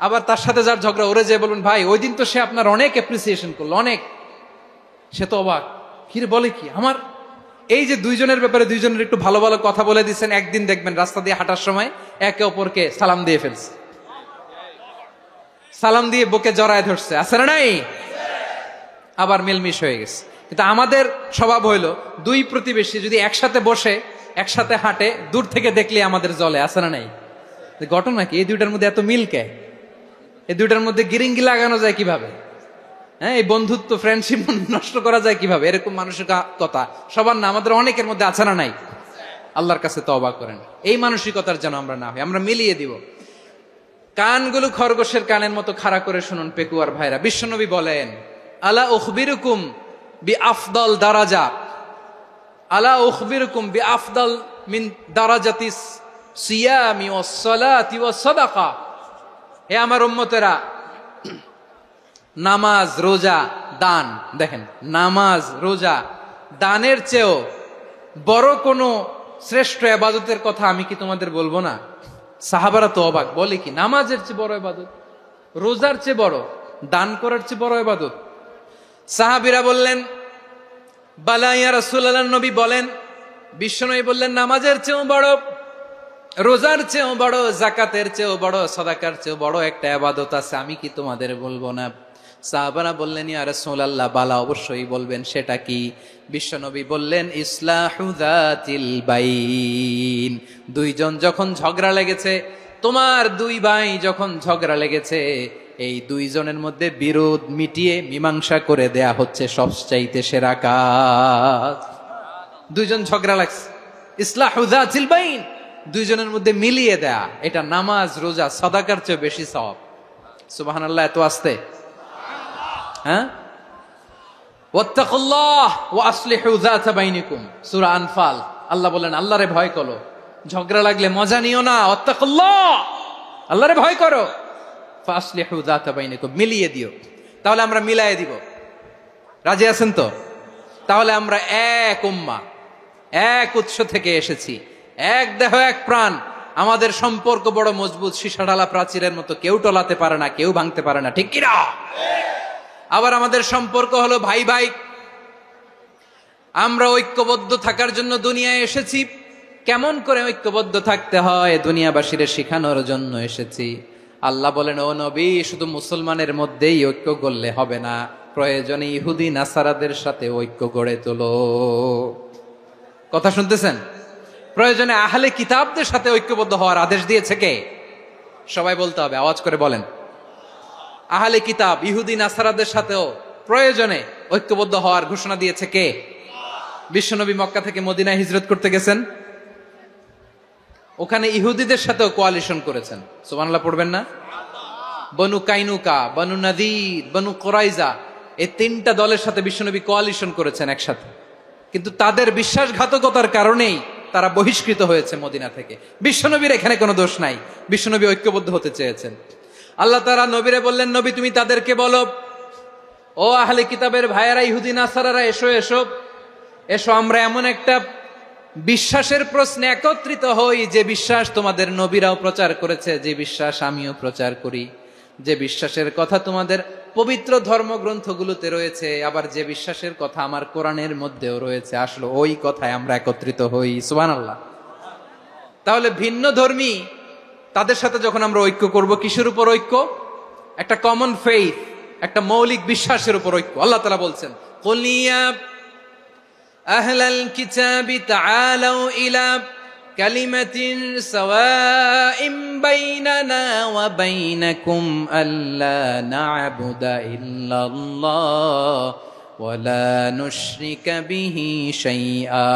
আবার তার সাথে যার ঝগড়া, ওরে যে বলবেন ভাই ওই দিন তো সে আপনার অনেক অ্যাপ্রিসিয়েশন করলো, অনেক। সে তো অবাক, কিরে বলে কি? আমার এই যে দুইজনের ব্যাপারে দুইজনের একটু ভালো ভালো কথা বলে দিচ্ছেন, একদিন দেখবেন রাস্তা দিয়ে হাঁটার সময় একে অপরকে সালাম দিয়ে ফেলছে, সালাম দিয়ে বুকে জড়ায় ধরছে, আছে না নাই? আবার মিলমিশ হয়ে গেছে। কিন্তু আমাদের স্বভাব হইলো দুই প্রতিবেশী যদি একসাথে বসে একসাথে হাঁটে, দূর থেকে দেখলে আমাদের জলে, আছে না নাই? ঘটনা কি? এই দুইটার মধ্যে এত মিল কে? এই দুইটার মধ্যে গিরিঙ্গি লাগানো যায় কিভাবে? হ্যাঁ, এই বন্ধুত্ব ফ্রেন্ডশিপ নষ্ট করা যায় কিভাবে? এরকম মানসিকতা সবার না, আমাদের অনেকের মধ্যে আছে না নাই? আল্লাহর কাছে তওবা করেন এই মানসিকতার যেন আমরা না হই, আমরা মিলিয়ে দিব। কানগুলো খরগোশের কানের মতো খাড়া করে শুনুন পেকুয়ার ভাইরা। বিশ্বনবী বলেন, আলা উখবিরুকুম বি আফদল দারাজা, আলা উখবিরুকুম বি আফদল মিন দারাজাতিস সিয়ামি ওয়াস সালাতি ওয়াস সাদাকা। হে আমার উম্মতেরা, নামাজ, রোজা, দান, দেখেন নামাজ, রোজা, দানের চেয়েও বড় কোনো শ্রেষ্ঠ ইবাদতের কথা আমি কি তোমাদের বলবো না? সাহাবারা তো অবাক, বলে কি নামাজের চেয়ে বড় ইবাদত, রোজার চেয়ে বড়, দান করার চেয়ে বড় ইবাদত? সাহাবীরা বললেন, বালা ইয়া রাসূলুল্লাহ। নবী বলেন, বিশ্বনবী বললেন, নামাজের চেয়েও বড়, রোজার চেয়েও বড়, যাকাতের চেয়েও বড়, সাদাকার চেয়েও বড় একটা ইবাদত আছে, আমি কি তোমাদের বলবো না? সাহাবারা বললেন, ইয়া রাসূলুল্লাহ, বালা, অবশ্যই বলবেন, সেটা কি? বিশ্বনবী বললেন, ইসলাহু যাতিল বাইন। দুইজন যখন ঝগড়া লেগেছে, তোমার দুই ভাই যখন ঝগড়া লেগেছে, এই দুইজনের মধ্যে বিরোধ মিটিয়ে মীমাংসা করে দেয়া হচ্ছে সবচাইতে সেরা কাজ। দুইজন ঝগড়া লাগছে, ইসলাহু যাতিল বাইন, দুইজনের মধ্যে মিলিয়ে দেয়া, এটা নামাজ, রোজা, সাদাকার চেয়ে বেশি সওয়াব। সুবহানাল্লাহ, এত আস্তে? হ্যাঁ, ওয়াত্তাকুল্লাহ ওয়া আসলিহু যাতা বাইনিকুম, সূরা আনফাল। আল্লাহ বলেন, আল্লাহরে ভয় করো, ঝগড়া লাগলে মজা নিও না, ওয়াত্তাকুল্লাহ, আল্লাহরে ভয় করো, ফাসলিহু যাতা বাইনিকুম, মিলিয়ে দিও। তাহলে আমরা মিলায়ে দিব, রাজি আছেন তো? তাহলে আমরা এক উম্মাহ, এক উৎস থেকে এসেছি, এক দেহ এক প্রাণ, আমাদের সম্পর্ক বড় মজবুত, সীসাঢালা প্রাচীরের মতো, কেউ টলাতে পারে না, কেউ ভাঙতে পারে না, ঠিক কিনা? আবার আমাদের সম্পর্ক হলো ভাই ভাই, আমরা ঐক্যবদ্ধ থাকার জন্য দুনিয়ায় এসেছি। কেমন করে ঐক্যবদ্ধ থাকতে হয় দুনিয়াবাসীর শেখানোর জন্য এসেছি। আল্লাহ বলেন, ও নবী, শুধু মুসলমানের মধ্যেই ঐক্য গড়লে হবে না, প্রয়োজনে ইহুদি নাসারাদের সাথে ঐক্য গড়ে তোলো। কথা শুনতেছেন? প্রয়োজনে আহলে কিতাবদের সাথে ঐক্যবদ্ধ হওয়ার আদেশ দিয়েছে কে? সবাই বলতে হবে, আওয়াজ করে বলেন। আহলে কিতাব ইহুদি নাসারাদের সাথেও প্রয়োজনে ঐক্যবদ্ধ হওয়ার ঘোষণা দিয়েছে কে? বিশ্বনবী মক্কা থেকে মদিনায় হিজরত করতে গেছেন, ওখানে ইহুদিদের সাথেও কোয়ালিশন করেছেন। সুবহানাল্লাহ পড়বেন না? বনু কাইনুকা, বনু নাদির, বনু কুরাইজা, এই তিনটা দলের সাথে বিশ্বনবী কোয়ালিশন করেছেন একসাথে। কিন্তু তাদের বিশ্বাসঘাতকতার কারণেই তারা বহিষ্কৃত হয়েছে মদিনা থেকে। বিশ্বনবীর এখানে কোনো দোষ নাই, বিশ্বনবী ঐক্যবদ্ধ হতে চেয়েছেন। আল্লাহ তাআলা নবীরে বললেন, নবী তুমি তাদেরকে বলো, ও আহলে কিতাবের ভাইয়েরা, ইহুদি নাসারারা, এসো এসো এসো, আমরা এমন একটা বিশ্বাসের প্রশ্নে একত্রিত হই, যে বিশ্বাস তোমাদের নবীরাও প্রচার করেছে, যে বিশ্বাস আমিও প্রচার করি, যে বিশ্বাসের কথা তোমাদের পবিত্র ধর্মগ্রন্থগুলোতে রয়েছে, আবার যে বিশ্বাসের কথা আমার কোরআনের মধ্যেও রয়েছে, আসলে ওই কথায় আমরা একত্রিত হই। সুবহানাল্লাহ। তাহলে ভিন্ন ধর্মী তাদের সাথে যখন আমরা ঐক্য করব, কিসের উপর ঐক্য? একটা কমন ফেইথ, একটা মৌলিক বিশ্বাসের উপর ঐক্য। আল্লাহ তাআলা বলছেন, কুল ইয়া আহলাল কিতাবি তাআলাউ ইলা কালিমাতিন সাওয়াইম বাইনানা ওয়া বাইনাকুম আল্লা না'বুদা ইল্লাল্লাহ ওয়া লা নুশরিকা বিহি শাইআ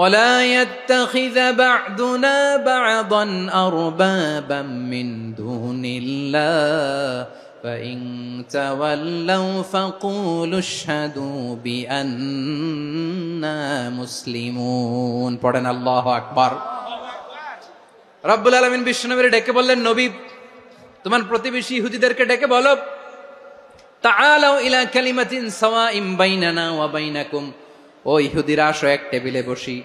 ولا يتخذ بعضنا بعضا أربابا من دون الله فإن تولوا فقولوا اشهدوا بأننا مسلمون। পড়েন আল্লাহু আকবার। রব্বুল আলামিন বিশ্বনবীর ডেকে বললেন, নবী তোমার প্রতিবেশী ইহুদিদেরকে ডেকে বলো, তাআলাউ ইলা কালিমাতিন সাওয়াইম বাইনানা ওয়া বাইনাকুম, ও ও ইহুদিরা আসো এক টেবিলে বসি,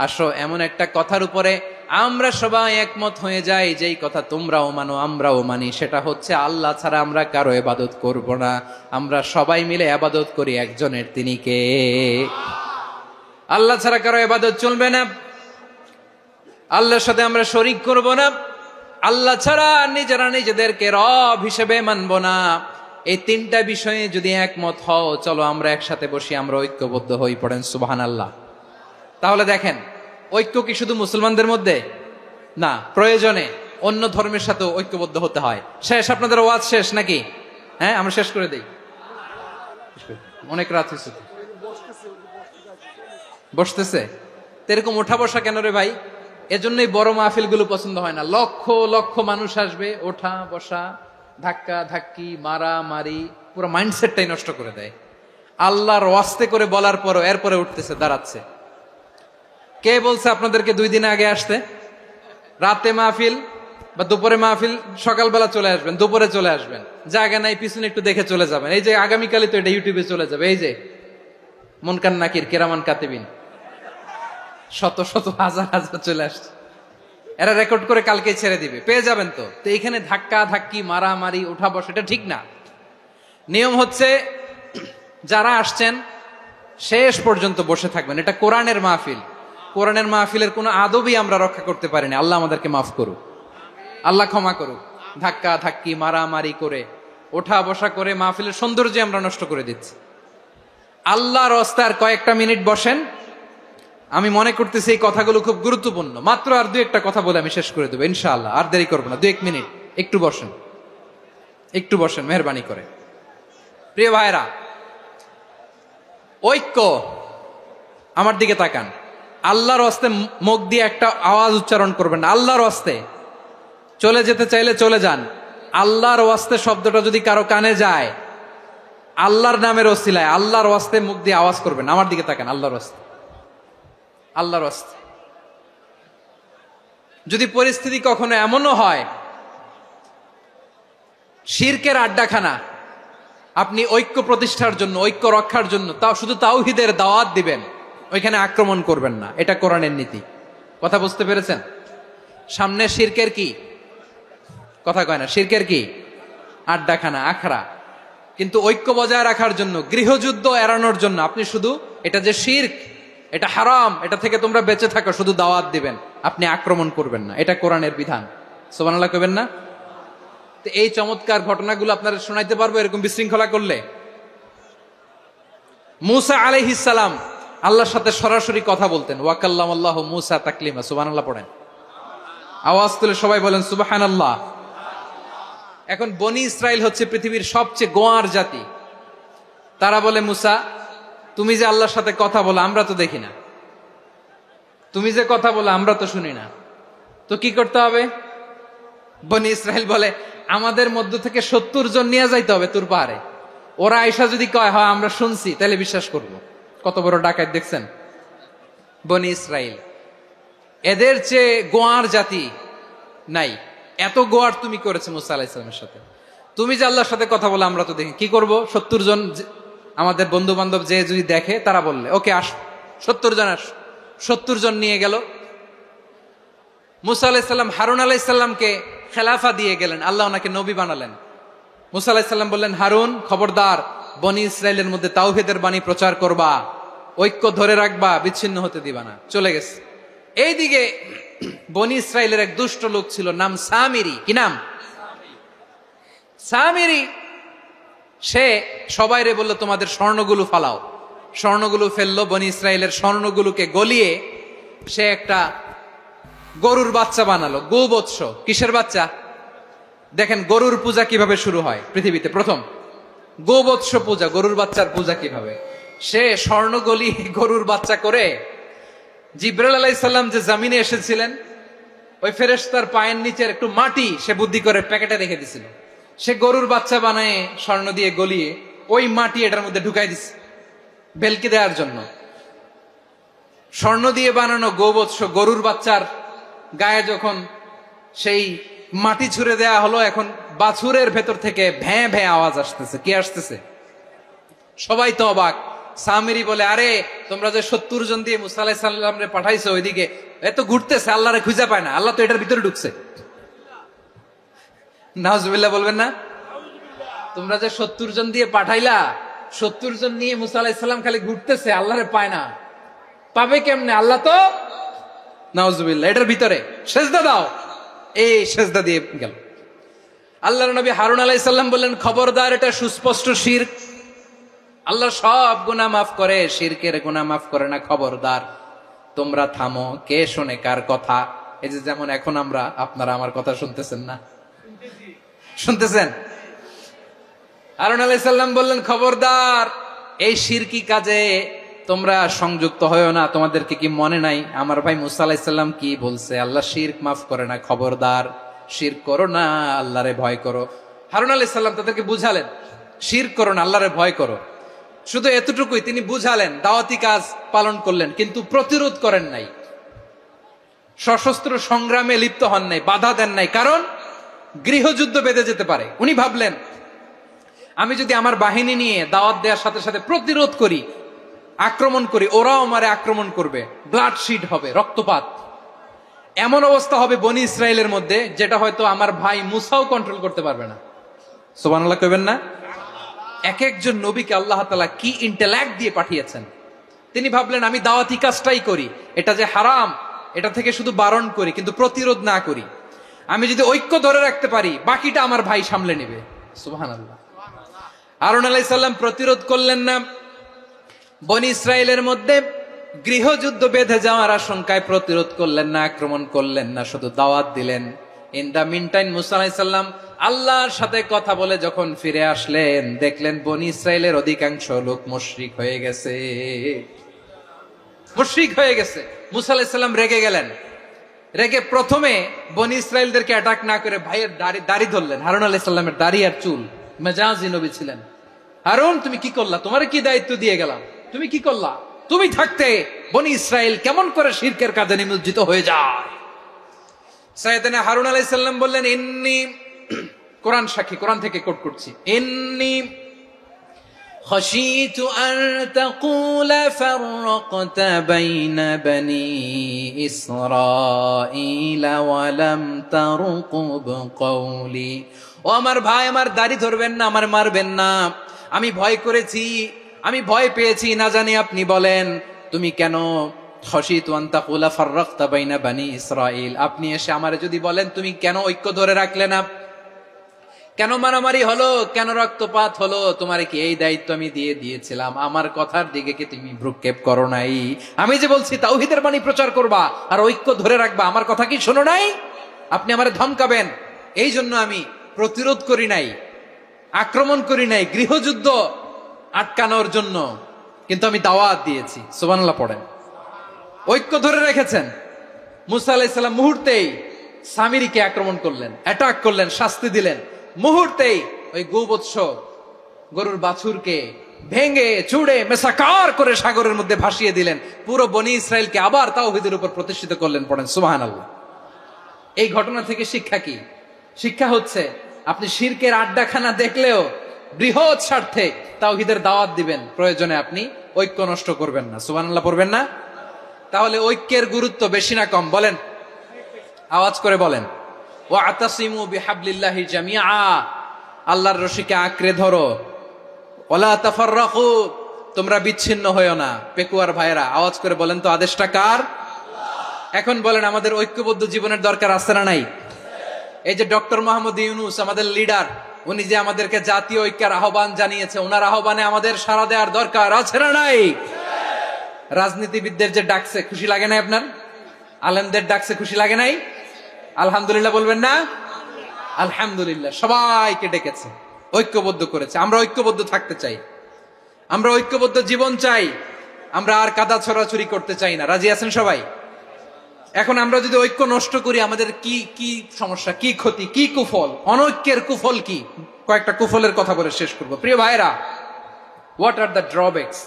আসো এমন একটা কথার উপরে আমরা সবাই একমত হয়ে যাই, যেই কথা তোমরাও মানো আমরাও মানি, সেটা হচ্ছে আল্লাহ ছাড়া আমরা কারো ইবাদত করব না, আমরা সবাই মিলে ইবাদত করি একজনের, তিনি কে? আল্লাহ ছাড়া কারো ইবাদত চলবে না, আল্লাহর সাথে আমরা শরীক করব না, আল্লাহ ছাড়া নিজেরা নিজেদেরকে রব হিসেবে মানব না। এই তিনটা বিষয়ে যদি একমত হও, চলো আমরা একসাথে বসি, আমরা ঐক্যবদ্ধ হই, পড়েন সুবহানাল্লাহ। তাহলে দেখেন, ঐক্য কি শুধু মুসলমানদের মধ্যে না, প্রয়োজনে অন্য ধর্মের সাথে ঐক্যবদ্ধ হতে হয়। শেষ, আপনাদের ওয়াজ শেষ নাকি? হ্যাঁ, আমরা শেষ করে দেই, অনেক রাত হয়েছে। বসতেছে তো এরকম ওঠা বসা কেন রে ভাই? এজন্যই বড় মাহফিল গুলো পছন্দ হয় না। লক্ষ লক্ষ মানুষ আসবে, ওঠা বসা, ধাক্কা ধাক্কি, মারা মারি, পুরো মাইন্ডসেটটাই নষ্ট করে দেয়। আল্লাহর ওয়াস্তে করে বলার পরও এরপরে উঠতেছে, দাঁড়াচ্ছে। কে বলছে আপনাদেরকে 2 দিন আগে আসতে? রাতে মাহফিল বা দুপুরে মাহফিল, সকালবেলা চলে আসবেন, দুপুরে চলে আসবেন, জায়গা নাই পিছনে একটু দেখে চলে যাবেন। এই যে আগামীকালই তো এটা ইউটিউবে চলে যাবে, এই যে মুনকার নাকির কেরামান কাতিবিন, শত শত হাজার হাজার চলে আসছে, এরা রেকর্ড করে কালকে ছেড়ে দিবে, পেয়ে যাবেন। তো এখানে ধাক্কা ধাক্কি, মারামারি, উঠা বসা, এটা ঠিক না। নিয়ম হচ্ছে যারা আসছেন শেষ পর্যন্ত বসে থাকবেন। এটা কোরআনের মাহফিল, কোরআনের মাহফিলের কোনো আদবই আমরা রক্ষা করতে পারিনি। আল্লাহ আমাদেরকে মাফ করুক, আল্লাহ ক্ষমা করুক। ধাক্কা ধাক্কি, মারামারি করে, ওঠা বসা করে মাহফিলের সৌন্দর্য আমরা নষ্ট করে দিচ্ছি। আল্লাহর রাস্তায় কয়েকটা মিনিট বসেন। আমি মনে করতেছি এই কথাগুলো খুব গুরুত্বপূর্ণ। মাত্র আর 2-1টা কথা বলে আমি শেষ করে দেবো ইনশাআল্লাহ, আর দেরি করবো না। 2-1 মিনিট একটু বসেন, একটু বসেন মেহরবানি করে। প্রিয় ভাইরা, ঐক্য, আমার দিকে তাকান। আল্লাহর ওয়াস্তে মুখ দিয়ে একটা আওয়াজ উচ্চারণ করবেন না। আল্লাহর ওয়াস্তে চলে যেতে চাইলে চলে যান। আল্লাহর ওয়াস্তে শব্দটা যদি কারো কানে যায়, আল্লাহর নামের ওসিলায় আল্লাহর ওয়াস্তে মুখ দিয়ে আওয়াজ করবেন। আমার দিকে তাকান, আল্লাহর ওয়াস্তে, আল্লাহর ওয়াস্তে। যদি পরিস্থিতি কখনো এমনও হয় শিরকের আড্ডাখানা, আপনি ঐক্য প্রতিষ্ঠার জন্য, ঐক্য রক্ষার জন্য তাও শুধু তাওহীদের দাওয়াত দিবেন, ওইখানে আক্রমণ করবেন না। এটা কোরআনের নীতি। কথা বুঝতে পেরেছেন? সামনে শিরকের কি কথা কয় না, শিরকের কি আড্ডাখানা, আখড়া। কিন্তু ঐক্য বজায় রাখার জন্য, গৃহযুদ্ধ এড়ানোর জন্য আপনি শুধু এটা যে শিরক, এটা হারাম, এটা থেকে তোমরা বেঁচে থাকো, শুধু দাওয়াত দিবেন, আপনি আক্রমণ করবেন না। এটা কোরআনের বিধান। সুবহানাল্লাহ কইবেন না? তো এই চমৎকার ঘটনাগুলো আপনারা শোনাইতে পারবো এরকম বিশৃঙ্খলা করলে। মূসা আলাইহিস সালাম আল্লাহর সাথে সরাসরি কথা বলতেন। ওয়াকাল্লামাল্লাহু মূসা তাকলিমা। সুবহানাল্লাহ পড়েন, আওয়াজ তুলে সবাই বলেন সুবহানাল্লাহ। এখন বনি ইসরাইল হচ্ছে পৃথিবীর সবচেয়ে গোয়ার জাতি। তারা বলে, মূসা তুমি যে আল্লাহর সাথে কথা বলো আমরা তো দেখি না, তুমি যে কথা বলো আমরা তো শুনি না, তো কি করতে হবে? বনি ইসরাইল বলে, আমাদের মধ্য থেকে 70 জন নিয়ে যাইতে হবে তুর পাহাড়ে। ওরা আয়সা যদি কয় হয় আমরা শুনছি, তাহলে বিশ্বাস করব। কত বড় ডাকাত দেখছেন বনি ইসরাইল। এদের চেয়ে গোয়ার জাতি নাই। এত গোয়ার তুমি করেছে মুসা আলাইহিস সালামের সাথে। তুমি যে আল্লাহর সাথে কথা বলে আমরা তো দেখি, কি করব? 70 জন আমাদের বন্ধু বান্ধব যে যদি দেখে, তারা বললে ওকে আস, 70 জন আস। 70 জন নিয়ে গেল। মুসা আলাইহিস সালাম হারুন আলাইহিস সালামকে খেলাফা দিয়ে গেলেন, আল্লাহ ওনাকে নবী বানালেন। মুসা আলাইহিস সালাম বললেন, হারুন খবরদার, বনি ইসরাইলের মধ্যে তাওহীদের বাণী প্রচার করবা, ঐক্য ধরে রাখবা, বিচ্ছিন্ন হতে দিবা না। চলে গেছে। এইদিকে বনি ইসরাইলের এক দুষ্ট লোক ছিল, নাম সামিরি। কি নাম? সামিরি। সে সবাইরে বলল, তোমাদের স্বর্ণগুলো ফালাও। স্বর্ণগুলো ফেললো। বনি ইসরাইলের স্বর্ণগুলোকে গলিয়ে সে একটা গরুর বাচ্চা বানালো। গোবৎস। কিসের বাচ্চা? দেখেন গরুর পূজা কিভাবে শুরু হয় পৃথিবীতে প্রথম। গোবৎস পূজা, গরুর বাচ্চার পূজা কিভাবে। সে স্বর্ণ গলি গরুর বাচ্চা করে, জিব্রাইল আলাইহিস সালাম যে জমিনে এসেছিলেন, ওই ফেরেশতার পায়ের নিচের একটু মাটি সে বুদ্ধি করে প্যাকেটে রেখে দিছিল। সে গরুর বাচ্চা বানায় স্বর্ণ দিয়ে গলিয়ে ওই মাটি এটার মধ্যে ঢুকাই দিছে বেলকি দেওয়ার জন্য। স্বর্ণ দিয়ে বানানো গোবৎস গরুর বাচ্চার গায়ে যখন সেই মাটি ছুঁড়ে দেয়া হলো, এখন বাছুরের ভেতর থেকে ভ্যাঁ ভ্যাঁ আওয়াজ আসতেছে। কি আসতেছে? সবাই তো অবাক। সামিরি বলে, আরে তোমরা যে 70 জন দিয়ে মুসা আলাইহিস সালাম রে পাঠাইছো ওইদিকে, এত ঘুরতেছে, আল্লাহরে খুঁজে পায় না, আল্লাহ তো এটার ভিতরে ঢুকছে। নাউজুবিল্লাহ বলবেন না? তোমরা যে 70 জন দিয়ে পাঠাইলা, 70 জন নিয়ে মুসা আলাইহিস সালাম খালি ঘুরতেছে, আল্লাহরে পায় না। পাবে কেমনে? আল্লাহ তো নাউজুবিল্লাহ এটার ভিতরে, সেজদা দাও, এই সেজদা দিয়ে গেল। আল্লাহর নবী হারুন আলাইহিস সালাম বললেন, খবরদার, এটা সুস্পষ্ট শিরক। আল্লাহ সব গুনাহ মাফ করে, শিরকের গুনাহ মাফ করে না, খবরদার তোমরা থামো। কে শোনে কার কথা? এই যে যেমন এখন আপনারা আমার কথা শুনতেছেন না? শুনতেছেন? হারুন আলাইহিস সালাম বললেন, খবরদার, এই শিরকি কাজে তোমরা সংযুক্ত হয়ো না। তোমাদেরকে কি মনে নাই আমার ভাই মুসা আলাইহিস সালাম কি বলছে? আল্লাহ শিরক মাফ করে না, খবরদার শিরক করো না, আল্লাহরে ভয় করো। হারুন আলাইহিস সালাম তাদেরকে বুঝালেন, শিরক করো না, আল্লাহরে ভয় করো। শুধু এতটুকুই তিনি বুঝালেন, দাওয়াতি কাজ পালন করলেন, কিন্তু প্রতিরোধ করেন নাই, সশস্ত্র সংগ্রামে লিপ্ত হন নাই, বাধা দেন নাই, কারণ গৃহযুদ্ধ বেঁধে যেতে পারে। উনি ভাবলেন, আমি যদি আমার বাহিনী নিয়ে দাওয়াত দেওয়ার সাথে সাথে প্রতিরোধ করি, আক্রমণ করি, ওরাও আমারে আক্রমণ করবে, ব্লাডশিড হবে, রক্তপাত, এমন অবস্থা হবে বনি ইসরায়েলের মধ্যে যেটা হয়তো আমার ভাই মুসাও কন্ট্রোল করতে পারবে না। সুবহানাল্লাহ কইবেন না? এক একজন নবীকে আল্লাহ তাআলা কি ইন্টেলেক্ট দিয়ে পাঠিয়েছেন। তিনি ভাবলেন, আমি দাওয়াতি কাজটাই করি, এটা যে হারাম এটা থেকে শুধু বারণ করি, কিন্তু প্রতিরোধ না করি। আমি যদি ঐক্য ধরে রাখতে পারি, বাকিটা আমার ভাই সামলে নেবে। সুবহানাল্লাহ। হারুন আলাইহিস সালাম প্রতিরোধ করলেন না, বনি ইসরায়েলের মধ্যে গৃহযুদ্ধ বেঁধে যাওয়ার আশঙ্কায় প্রতিরোধ করলেন না, আক্রমণ করলেন না, শুধু দাওয়াত দিলেন। ইন দা মিন টাইম মুসা আলাইহিস সালাম আল্লাহর সাথে কথা বলে যখন ফিরে আসলেন, দেখলেন বনি ইসরায়েলের অধিকাংশ লোক মুশরিক হয়ে গেছে, মুশরিক হয়ে গেছে। মুসা আলাইহিস সালাম রেগে গেলেন, রেগে প্রথমে বনি ইসরায়েলদেরকে অ্যাটাক না করে ভাইয়ের দাড়ি ধরলেন। হারুন আলাইহিস সালামের দাড়ি আর চুল, মেজাজি নবী ছিলেন। হারুন, তুমি কি করলা? তোমারে কি দায়িত্ব দিয়ে গেলাম, তুমি কি করলা? তুমি থাকতে বনি ইসরায়েল কেমন করে শিরকের কাজে নিমজ্জিত হয়ে যায়? সাইয়েদনা হারুন আলাইহিস সালাম বললেন, ইন্নী, কোরআন সাক্ষী, কোরআন থেকে কোট করছি, ইন্নী খাশীতু আন তাকুলা ফাররাকতা বাইনা বনি ইসরাঈলা ওয়া লাম তারকুব কওলি। ও আমার ভাই, আমার দাড়ি ধরবেন না, আমার মারবেন না। আমি ভয় করেছি, আমি ভয় পেয়েছি, না জানি আপনি বলেন তুমি কেন খাশীতু আন তাকুলা ফাররাকতা বাইনা বনি ইসরাঈল, আপনি এসে আমারে যদি বলেন তুমি কেন ঐক্য ধরে রাখলে না, কেন মারামারি হলো, কেন রক্তপাত হলো, তোমারে কি এই দায়িত্ব আমি দিয়ে দিয়েছিলাম? আমার কথার দিকে কি তুমি ভ্রুক্ষেপ করো নাই? আমি যে বলছি তাওহীদের বাণী প্রচার করবা আর ঐক্য ধরে রাখবা, আমার কথা কি শোনো নাই? আপনি আমারে ধমকাবেন, এই জন্য আমি প্রতিরোধ করি নাই, আক্রমণ করি নাই, গৃহযুদ্ধ আটকানোর জন্য, কিন্তু আমি দাওয়াত দিয়েছি। সুবহানাল্লাহ পড়েন। ঐক্য ধরে রেখেছেন। মুসা আলাইহিস সালাম মুহূর্তেই সামিরীকে আক্রমণ করলেন, অ্যাটাক করলেন, শাস্তি দিলেন। মুহূর্তেই ওই গোবৎস গরুর বাছুরকে ভেঙে চুড়ে মেসাকার করে সাগরের মধ্যে ভাসিয়ে দিলেন। পুরো বনি ইসরায়েলকে আবার তাওহীদের উপর প্রতিষ্ঠিত করলেন। পড়েন সুবহানাল্লাহ। এই ঘটনা থেকে শিক্ষা কি? শিক্ষা হচ্ছে, আপনি শিরকের আড্ডাখানা দেখলেও বৃহৎ স্বার্থে তাওহীদের দাওয়াত দিবেন, প্রয়োজনে আপনি ঐক্য নষ্ট করবেন না। সুবহানাল্লাহ পড়বেন না? তাহলে ঐক্যের গুরুত্ব বেশি না কম? বলেন, আওয়াজ করে বলেন। ওয়াতাসিমু বিহাবলিল্লাহি জামিআ, আল্লাহর রশিকে আঁকড়ে ধরো। ওয়ালা তাফাররাকু, তোমরা বিচ্ছিন্ন হয়ো না। পেকুয়ার ভাইরা আওয়াজ করে বলেন তো, আদেশটা কার? এখন বলেন, আমাদের ঐক্যবদ্ধ জীবনের দরকার আছে না নাই? এই যে ডক্টর মোহাম্মদ ইউনূস আমাদের লিডার, উনি যে আমাদেরকে জাতীয় ঐক্যের আহ্বান জানিয়েছে, ওনার আহ্বানে আমাদের সাড়া দেওয়ার দরকার আছে না নাই? রাজনীতিবিদদের যে ডাকছে, খুশি লাগে নাই আপনার? আলেমদের ডাকছে, খুশি লাগে নাই? আলহামদুলিল্লাহ বলবেন না? আলহামদুলিল্লাহ। সবাইকে ডেকেছে, ঐক্যবদ্ধ করেছে। আমরা ঐক্যবদ্ধ থাকতে চাই, আমরা ঐক্যবদ্ধ জীবন চাই, আমরা আর কাদা ছড়াছড়ি করতে চাই না। রাজি আছেন সবাই? এখন আমরা যদি ঐক্য নষ্ট করি, আমাদের কি কি সমস্যা, কি ক্ষতি, কি কুফল? অনৈক্যের কুফল কি? কয়েকটা কুফলের কথা বলে শেষ করব। প্রিয় ভাইরা, what are the drawbacks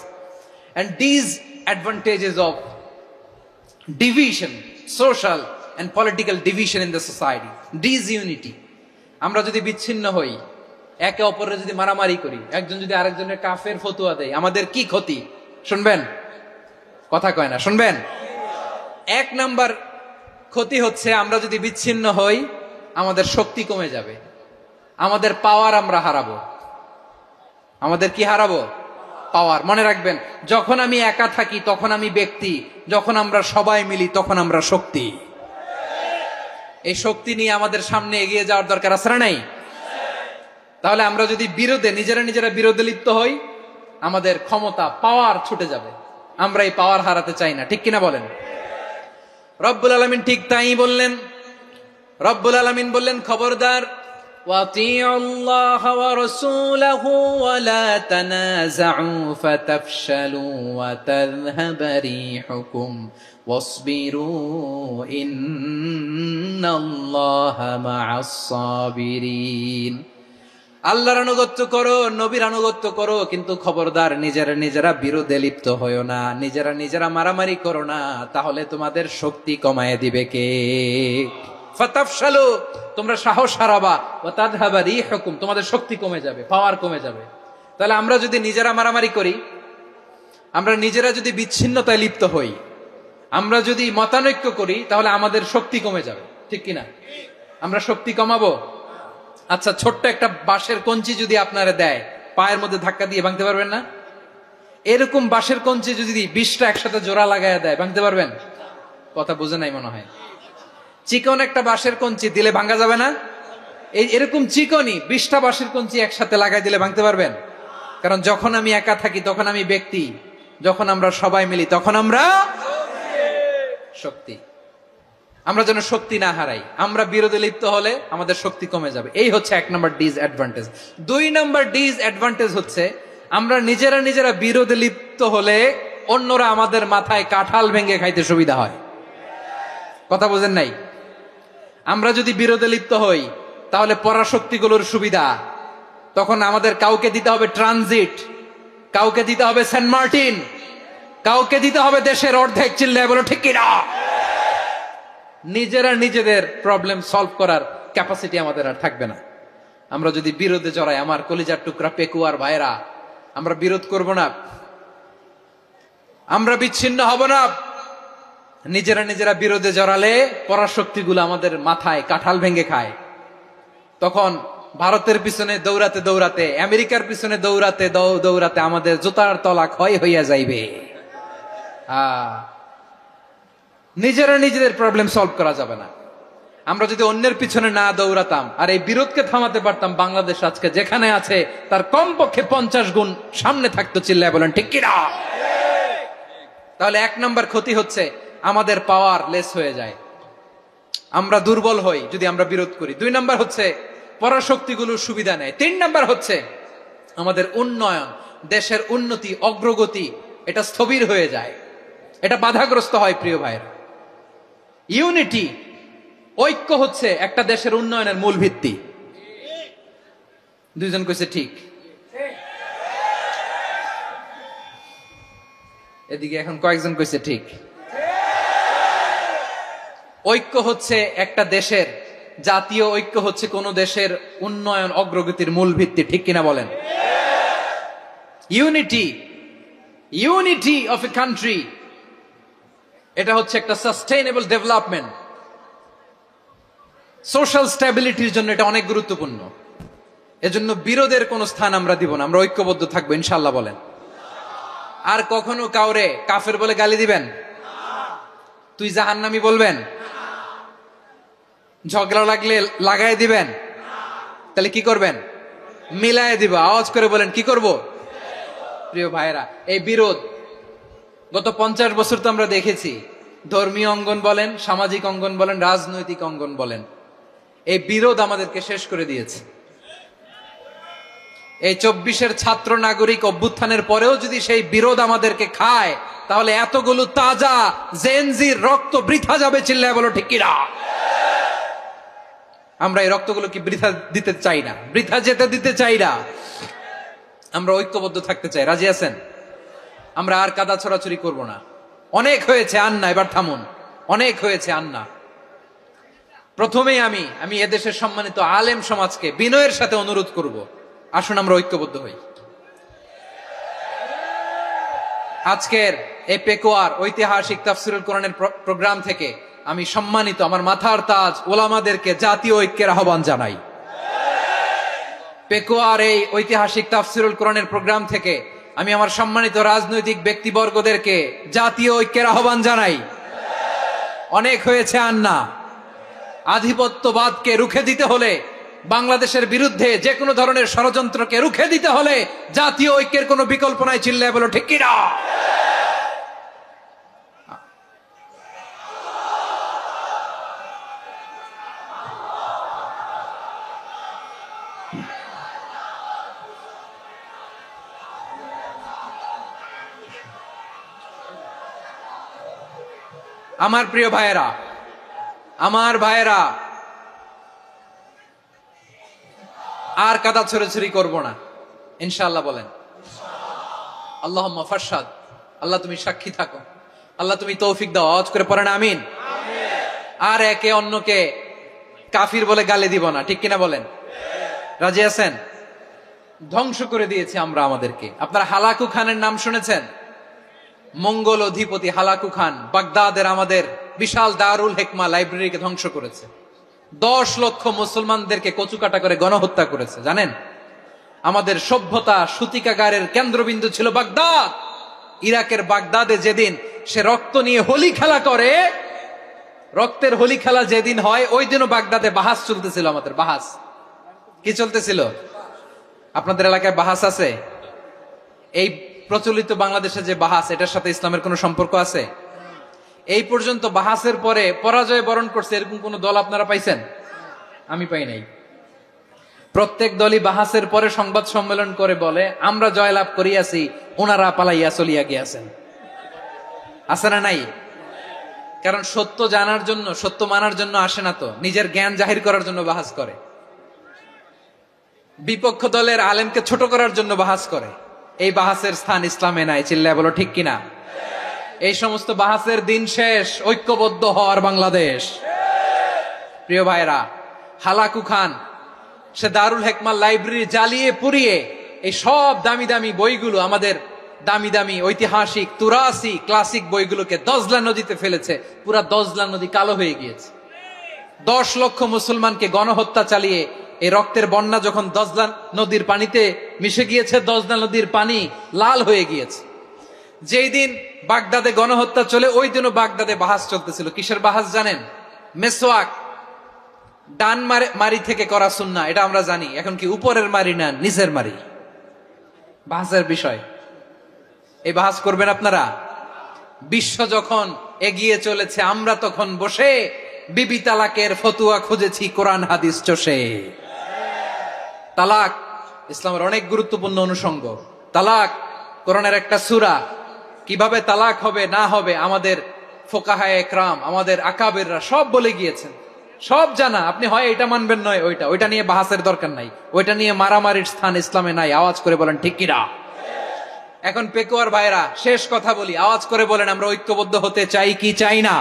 and disadvantages of division, social and political division in the society? Disunity. আমরা যদি বিচ্ছিন্ন হই, একে অপরের যদি মারামারি করি, একজন যদি আরেকজনের কাফের ফতোয়া দেয়, আমাদের কি ক্ষতি? শুনবেন, কথা কয় না, শুনবেন। এক নাম্বার ক্ষতি হচ্ছে আমরা যদি বিচ্ছিন্ন হই, আমাদের শক্তি কমে যাবে, আমাদের পাওয়ার আমরা হারাবো। আমাদের কি হারাবো? পাওয়ার। মনে রাখবেন, যখন আমি একা থাকি তখন আমি ব্যক্তি, যখন আমরা সবাই মিলি তখন আমরা শক্তি। এই শক্তি নিয়ে আমাদের সামনে এগিয়ে যাওয়ার দরকার আছে না নাই? তাহলে আমরা যদি নিজেরা বিরোধে লিপ্ত হই, আমাদের ক্ষমতা, পাওয়ার ছুটে যাবে। আমরা এই পাওয়ার হারাতে চাই না, ঠিক কিনা বলেন? রব্বুল আলামিন ঠিক তাই বললেন। রব্বুল আলামিন বললেন, খবরদার, وَأَطِيعُوا اللَّهَ وَرَسُولَهُ وَلَا تَنَازَعُوا فَتَفْشَلُوا وَتَذْهَبَ رِيحُكُمْ وَاصْبِرُوا إِنَّ اللَّهَ مَعَ الصَّابِرِينَ। আল্লাহর আনুগত্য করো, নবীর আনুগত্য করো, কিন্তু খবরদার নিজেরা বিরোধে লিপ্ত হয়ো না, নিজেরা মারামারি করো না, তাহলে তোমাদের শক্তি কমায় দিবে কে? ফাতাফশালু, তোমরা সাহস হারাবা, ওয়া তাযহাবা রিহুকুম, তোমাদের শক্তি কমে যাবে, পাওয়ার কমে যাবে। তাহলে আমরা যদি নিজেরা মারামারি করি, আমরা নিজেরা যদি বিচ্ছিন্নতায় লিপ্ত হই, আমরা যদি মতানৈক্য করি, তাহলে আমাদের শক্তি কমে যাবে, ঠিক কিনা? আমরা শক্তি কমাবো। আচ্ছা, ছোট্ট একটা বাঁশের কঞ্চি যদি আপনারা দেয়, পায়ের মধ্যে ধাক্কা দিয়ে ভাঙতে পারবেন না? এরকম বাঁশের কঞ্চি যদি 20টা একসাথে জোড়া লাগায় দেয়, ভাঙতে পারবেন? কথা বুঝে নাই মনে হয়। চিকন একটা বাঁশের কঞ্চি দিলে ভাঙা যাবে না? এরকম চিকনই 20টা বাঁশের কঞ্চি একসাথে লাগাই দিলে ভাঙতে পারবেন? কারণ যখন আমি একা থাকি তখন আমি ব্যক্তি, যখন আমরা সবাই মিলি তখন আমরা শক্তি। আমরা যেন শক্তি না হারাই। আমরা বিরোধে লিপ্ত হলে আমাদের শক্তি কমে যাবে। এই হচ্ছে 1 নম্বর ডিসঅ্যাডভান্টেজ। 2 নম্বর ডিসঅ্যাডভান্টেজ হচ্ছে, আমরা নিজেরা বিরোধে লিপ্ত হলে অন্যরা আমাদের মাথায় কাঁঠাল ভেঙে খাইতে সুবিধা হয়। কথা বোঝেন নাই? আমরা যদি বিরোধে লিপ্ত হই, তাহলে পরাশক্তিগুলোর সুবিধা, তখন আমাদের কাউকে দিতে হবে ট্রানজিট, কাউকে দিতে হবে সেন্ট মার্টিন, কাউকে দিতে হবে দেশের অর্ধেক। চিল্লায় বলো ঠিক কিনা? নিজেদের প্রবলেম সলভ করার ক্যাপাসিটি আমাদের আর থাকবে না। আমরা যদি বিরোধে জড়াই, আমার কলিজার টুকরা পেকুয়ার ভাইরা, আমরা বিরোধ করব না, আমরা বিচ্ছিন্ন হব না। নিজেরা বিরোধে জড়ালে পরাশক্তিগুলো আমাদের মাথায় কাঁঠাল ভেঙে খায়। তখন ভারতের পিছনে দৌড়াতে, আমেরিকার পিছনে দৌড়াতে আমাদের জুতার তলা ক্ষয় হইয়া যাইবে। নিজেদের প্রবলেম সলভ করা যাবে না। আমরা যদি অন্যের পিছনে না দৌড়াতাম আর এই বিরোধকে থামাতে পারতাম, বাংলাদেশ আজকে যেখানে আছে তার কমপক্ষে 50 গুণ সামনে থাকতো। চিল্লায় বলেন ঠিক কিনা? তাহলে 1 নম্বর ক্ষতি হচ্ছে, আমাদের পাওয়ার লেস হয়ে যায়, আমরা দুর্বল হই যদি আমরা বিরোধ করি। 2 নম্বর হচ্ছে, পরাশক্তিগুলোর সুবিধা নেয়। 3 নম্বর হচ্ছে, আমাদের উন্নয়ন, দেশের উন্নতি, অগ্রগতি, এটা স্থবির হয়ে যায়, এটা বাধাগ্রস্ত হয়। প্রিয় ভাইয়েরা, ইউনিটি, ঐক্য হচ্ছে একটা দেশের উন্নয়নের মূল ভিত্তি। 2 জন কইছে ঠিক। এদিকে এখন কয়েকজন কইছে ঠিক। ঐক্য হচ্ছে একটা দেশের, জাতীয় ঐক্য হচ্ছে কোন দেশের উন্নয়ন, অগ্রগতির মূল ভিত্তি, ঠিক কিনা বলেন? ইউনিটি অফ এ কান্ট্রি, এটা হচ্ছে একটা সাস্টেইনেবল ডেভেলপমেন্ট, সোশ্যাল স্ট্যাবিলিটির জন্য এটা অনেক গুরুত্বপূর্ণ। এজন্য বিরোধের কোন স্থান আমরা দিব না, আমরা ঐক্যবদ্ধ থাকবো ইনশাআল্লাহ বলেন। আর কখনো কাউরে কাফের বলে গালি দিবেন? তুই জাহান্নামী বলবেন? ঝগড়া লাগলে লাগাই দিবেন? তাহলে কি করবেন? মিলায় দিব। আওয়াজ করে বলেন, কি করব? প্রিয় ভাইরা, এই বিরোধ গত 50 বছর তো আমরা দেখেছি। ধর্মীয় অঙ্গন বলেন, সামাজিক অঙ্গন বলেন, রাজনৈতিক অঙ্গন বলেন, এই বিরোধ আমাদেরকে শেষ করে দিয়েছে। এই 24-এর ছাত্র নাগরিক অভ্যুত্থানের পরেও যদি সেই বিরোধ আমাদেরকে খায়, তাহলে এতগুলো তাজা জেনজির রক্ত বৃথা যাবে। চিল্লায় বলো ঠিক কিনা? আমরা এই রক্তগুলো কি বৃথা দিতে চাই না, বৃথা যেতে দিতে চাই না। আমরা ঐক্যবদ্ধ থাকতে চাই। রাজি আছেন? আমরা আর কাদা ছড়াছড়ি করব না। অনেক হয়েছে, আন্না, এবার থামুন। অনেক হয়েছে, আন্না। প্রথমেই আমি এদেশের সম্মানিত আলেম সমাজকে বিনয়ের সাথে অনুরোধ করব, আসুন আমরা ঐক্যবদ্ধ হই। আজকের এই পেকুয়ার ঐতিহাসিক তাফসিরুল কোরআনের প্রোগ্রাম থেকে আমি সম্মানিত আমার মাথার তাজ ওলামাদেরকে জাতীয় ঐক্যের আহ্বান জানাই। পেকুয়ার এই ঐতিহাসিক তাফসিরুল কোরআনের প্রোগ্রাম থেকে আমি আমার সম্মানিত রাজনৈতিক ব্যক্তিবর্গদেরকে জাতীয় ঐক্যের আহ্বান জানাই। অনেক হয়েছে আর না। আধিপত্যবাদকে রুখে দিতে হলে, বাংলাদেশের বিরুদ্ধে যে কোনো ধরনের ষড়যন্ত্রকে রুখে দিতে হলে জাতীয় ঐক্যের কোনো বিকল্প নাই। চিল্লায় বলো ঠিক কিনা? আমার প্রিয় ভাইয়েরা, আমার ভাইয়েরা, আর কাদা ছড়াছড়ি করব না ইনশাআল্লাহ। বলেন আল্লাহুম্মা ফারশাদ। আল্লাহ তুমি সাক্ষী থাকো, আল্লাহ তুমি তৌফিক দাও। আওয়াজ করে পড়েন আমিন। আর একে অন্যকে কাফির বলে গালি দিব না, ঠিক কিনা বলেন? রাজি আছেন? ধ্বংস করে দিয়েছি আমরা আমাদেরকে। আপনারা হালাকু খানের নাম শুনেছেন? মঙ্গল অধিপতি হালাকু খান বাগদাদের আমাদের বিশাল দারুল হিকমা লাইব্রেরিকে ধ্বংস করেছে। 10 লক্ষ মুসলমানদেরকে কচুকাটা করে গণহত্যা করেছে। জানেন, আমাদের সভ্যতা সূতিকাগারের কেন্দ্রবিন্দু ছিল বাগদাদ। ইরাকের বাগদাদে যেদিন সে রক্ত নিয়ে হোলি খেলা করে, রক্তের হোলি খেলা যেদিন হয়, ওই দিনও বাগদাদে বাহাস চলতেছিল। আমাদের বাহাস কি চলতেছিল? আপনাদের এলাকায় বাহাস আছে? এই প্রচলিত বাংলাদেশে যে বাহাস, এটার সাথে ইসলামের কোনো সম্পর্ক আছে? এই পর্যন্ত বাহাসের পরে পরাজয় বরণ করছে এরকম কোন দল আপনারা পাইছেন? আমি পাই নাই। প্রত্যেক দলই বাহাসের পরে সংবাদ সম্মেলন করে বলে আমরা জয়লাভ করিয়াছি, ওনারা পালাইয়া চলিয়া গিয়াছেন। আছে না নাই? কারণ সত্য জানার জন্য, সত্য মানার জন্য আসে না তো, নিজের জ্ঞান জাহির করার জন্য বাহাস করে। বিপক্ষ দলের আলেমকে ছোট করার জন্য বাহাস করে। এই বাহাসের স্থান ইসলামে নাই। চিল্লায় বলো ঠিক কিনা? এই সমস্ত বাহাসের দিন শেষ। ঐক্যবদ্ধ হওয়ার বাংলাদেশ। প্রিয় ভাইরা, হালাকু খান সে দারুল হিকমা লাইব্রেরি জ্বালিয়ে পুড়িয়ে এই সব দামি দামি বইগুলো, আমাদের দামি দামি ঐতিহাসিক তুরাসি ক্লাসিক বইগুলোকে দজলা নদীতে ফেলেছে। পুরা দজলা নদী কালো হয়ে গিয়েছে। 10 লক্ষ মুসলমানকে গণহত্যা চালিয়ে এই রক্তের বন্যা যখন দজলা নদীর পানিতে মিশে গিয়েছে, দজলা নদীর পানি লাল হয়ে গিয়েছে। যেই দিন বাগদাদে গণহত্যা চলে, ওই দিনও বাগদাদে বাহাস চলতেছিল। কিসের বাহাস জানেন? মেসওয়াক, ডান মারি থেকে করা সুন্নাহ, এটা আমরা জানি। এখন কি উপরের মারি না নিচের মারি? বাহাসের বিষয়। এই বাহাস করবেন আপনারা? বিশ্ব যখন এগিয়ে চলেছে, আমরা তখন বসে বিবি তালাকের ফতুয়া খুঁজেছি কোরআন হাদিস চষে। তালাক ইসলামের অনেক গুরুত্বপূর্ণ অনুষঙ্গ। তালাক কোরআনের একটা সূরা। কিভাবে তালাক হবে না হবে আমাদের ফোকাহায়ে একরাম, আমাদের আকাবেররা সব বলে গিয়েছেন, সব জানা। আপনি হয় এটা মানবেন, নয় ওইটা। ওইটা নিয়ে বাহাসের দরকার নাই, ওইটা নিয়ে মারামারির স্থান ইসলামে নাই। আওয়াজ করে বলেন ঠিক কিনা? এখন পেকুয়ার ভাইরা, শেষ কথা বলি, আওয়াজ করে বলেন আমরা ঐক্যবদ্ধ হতে চাই কি চাই না?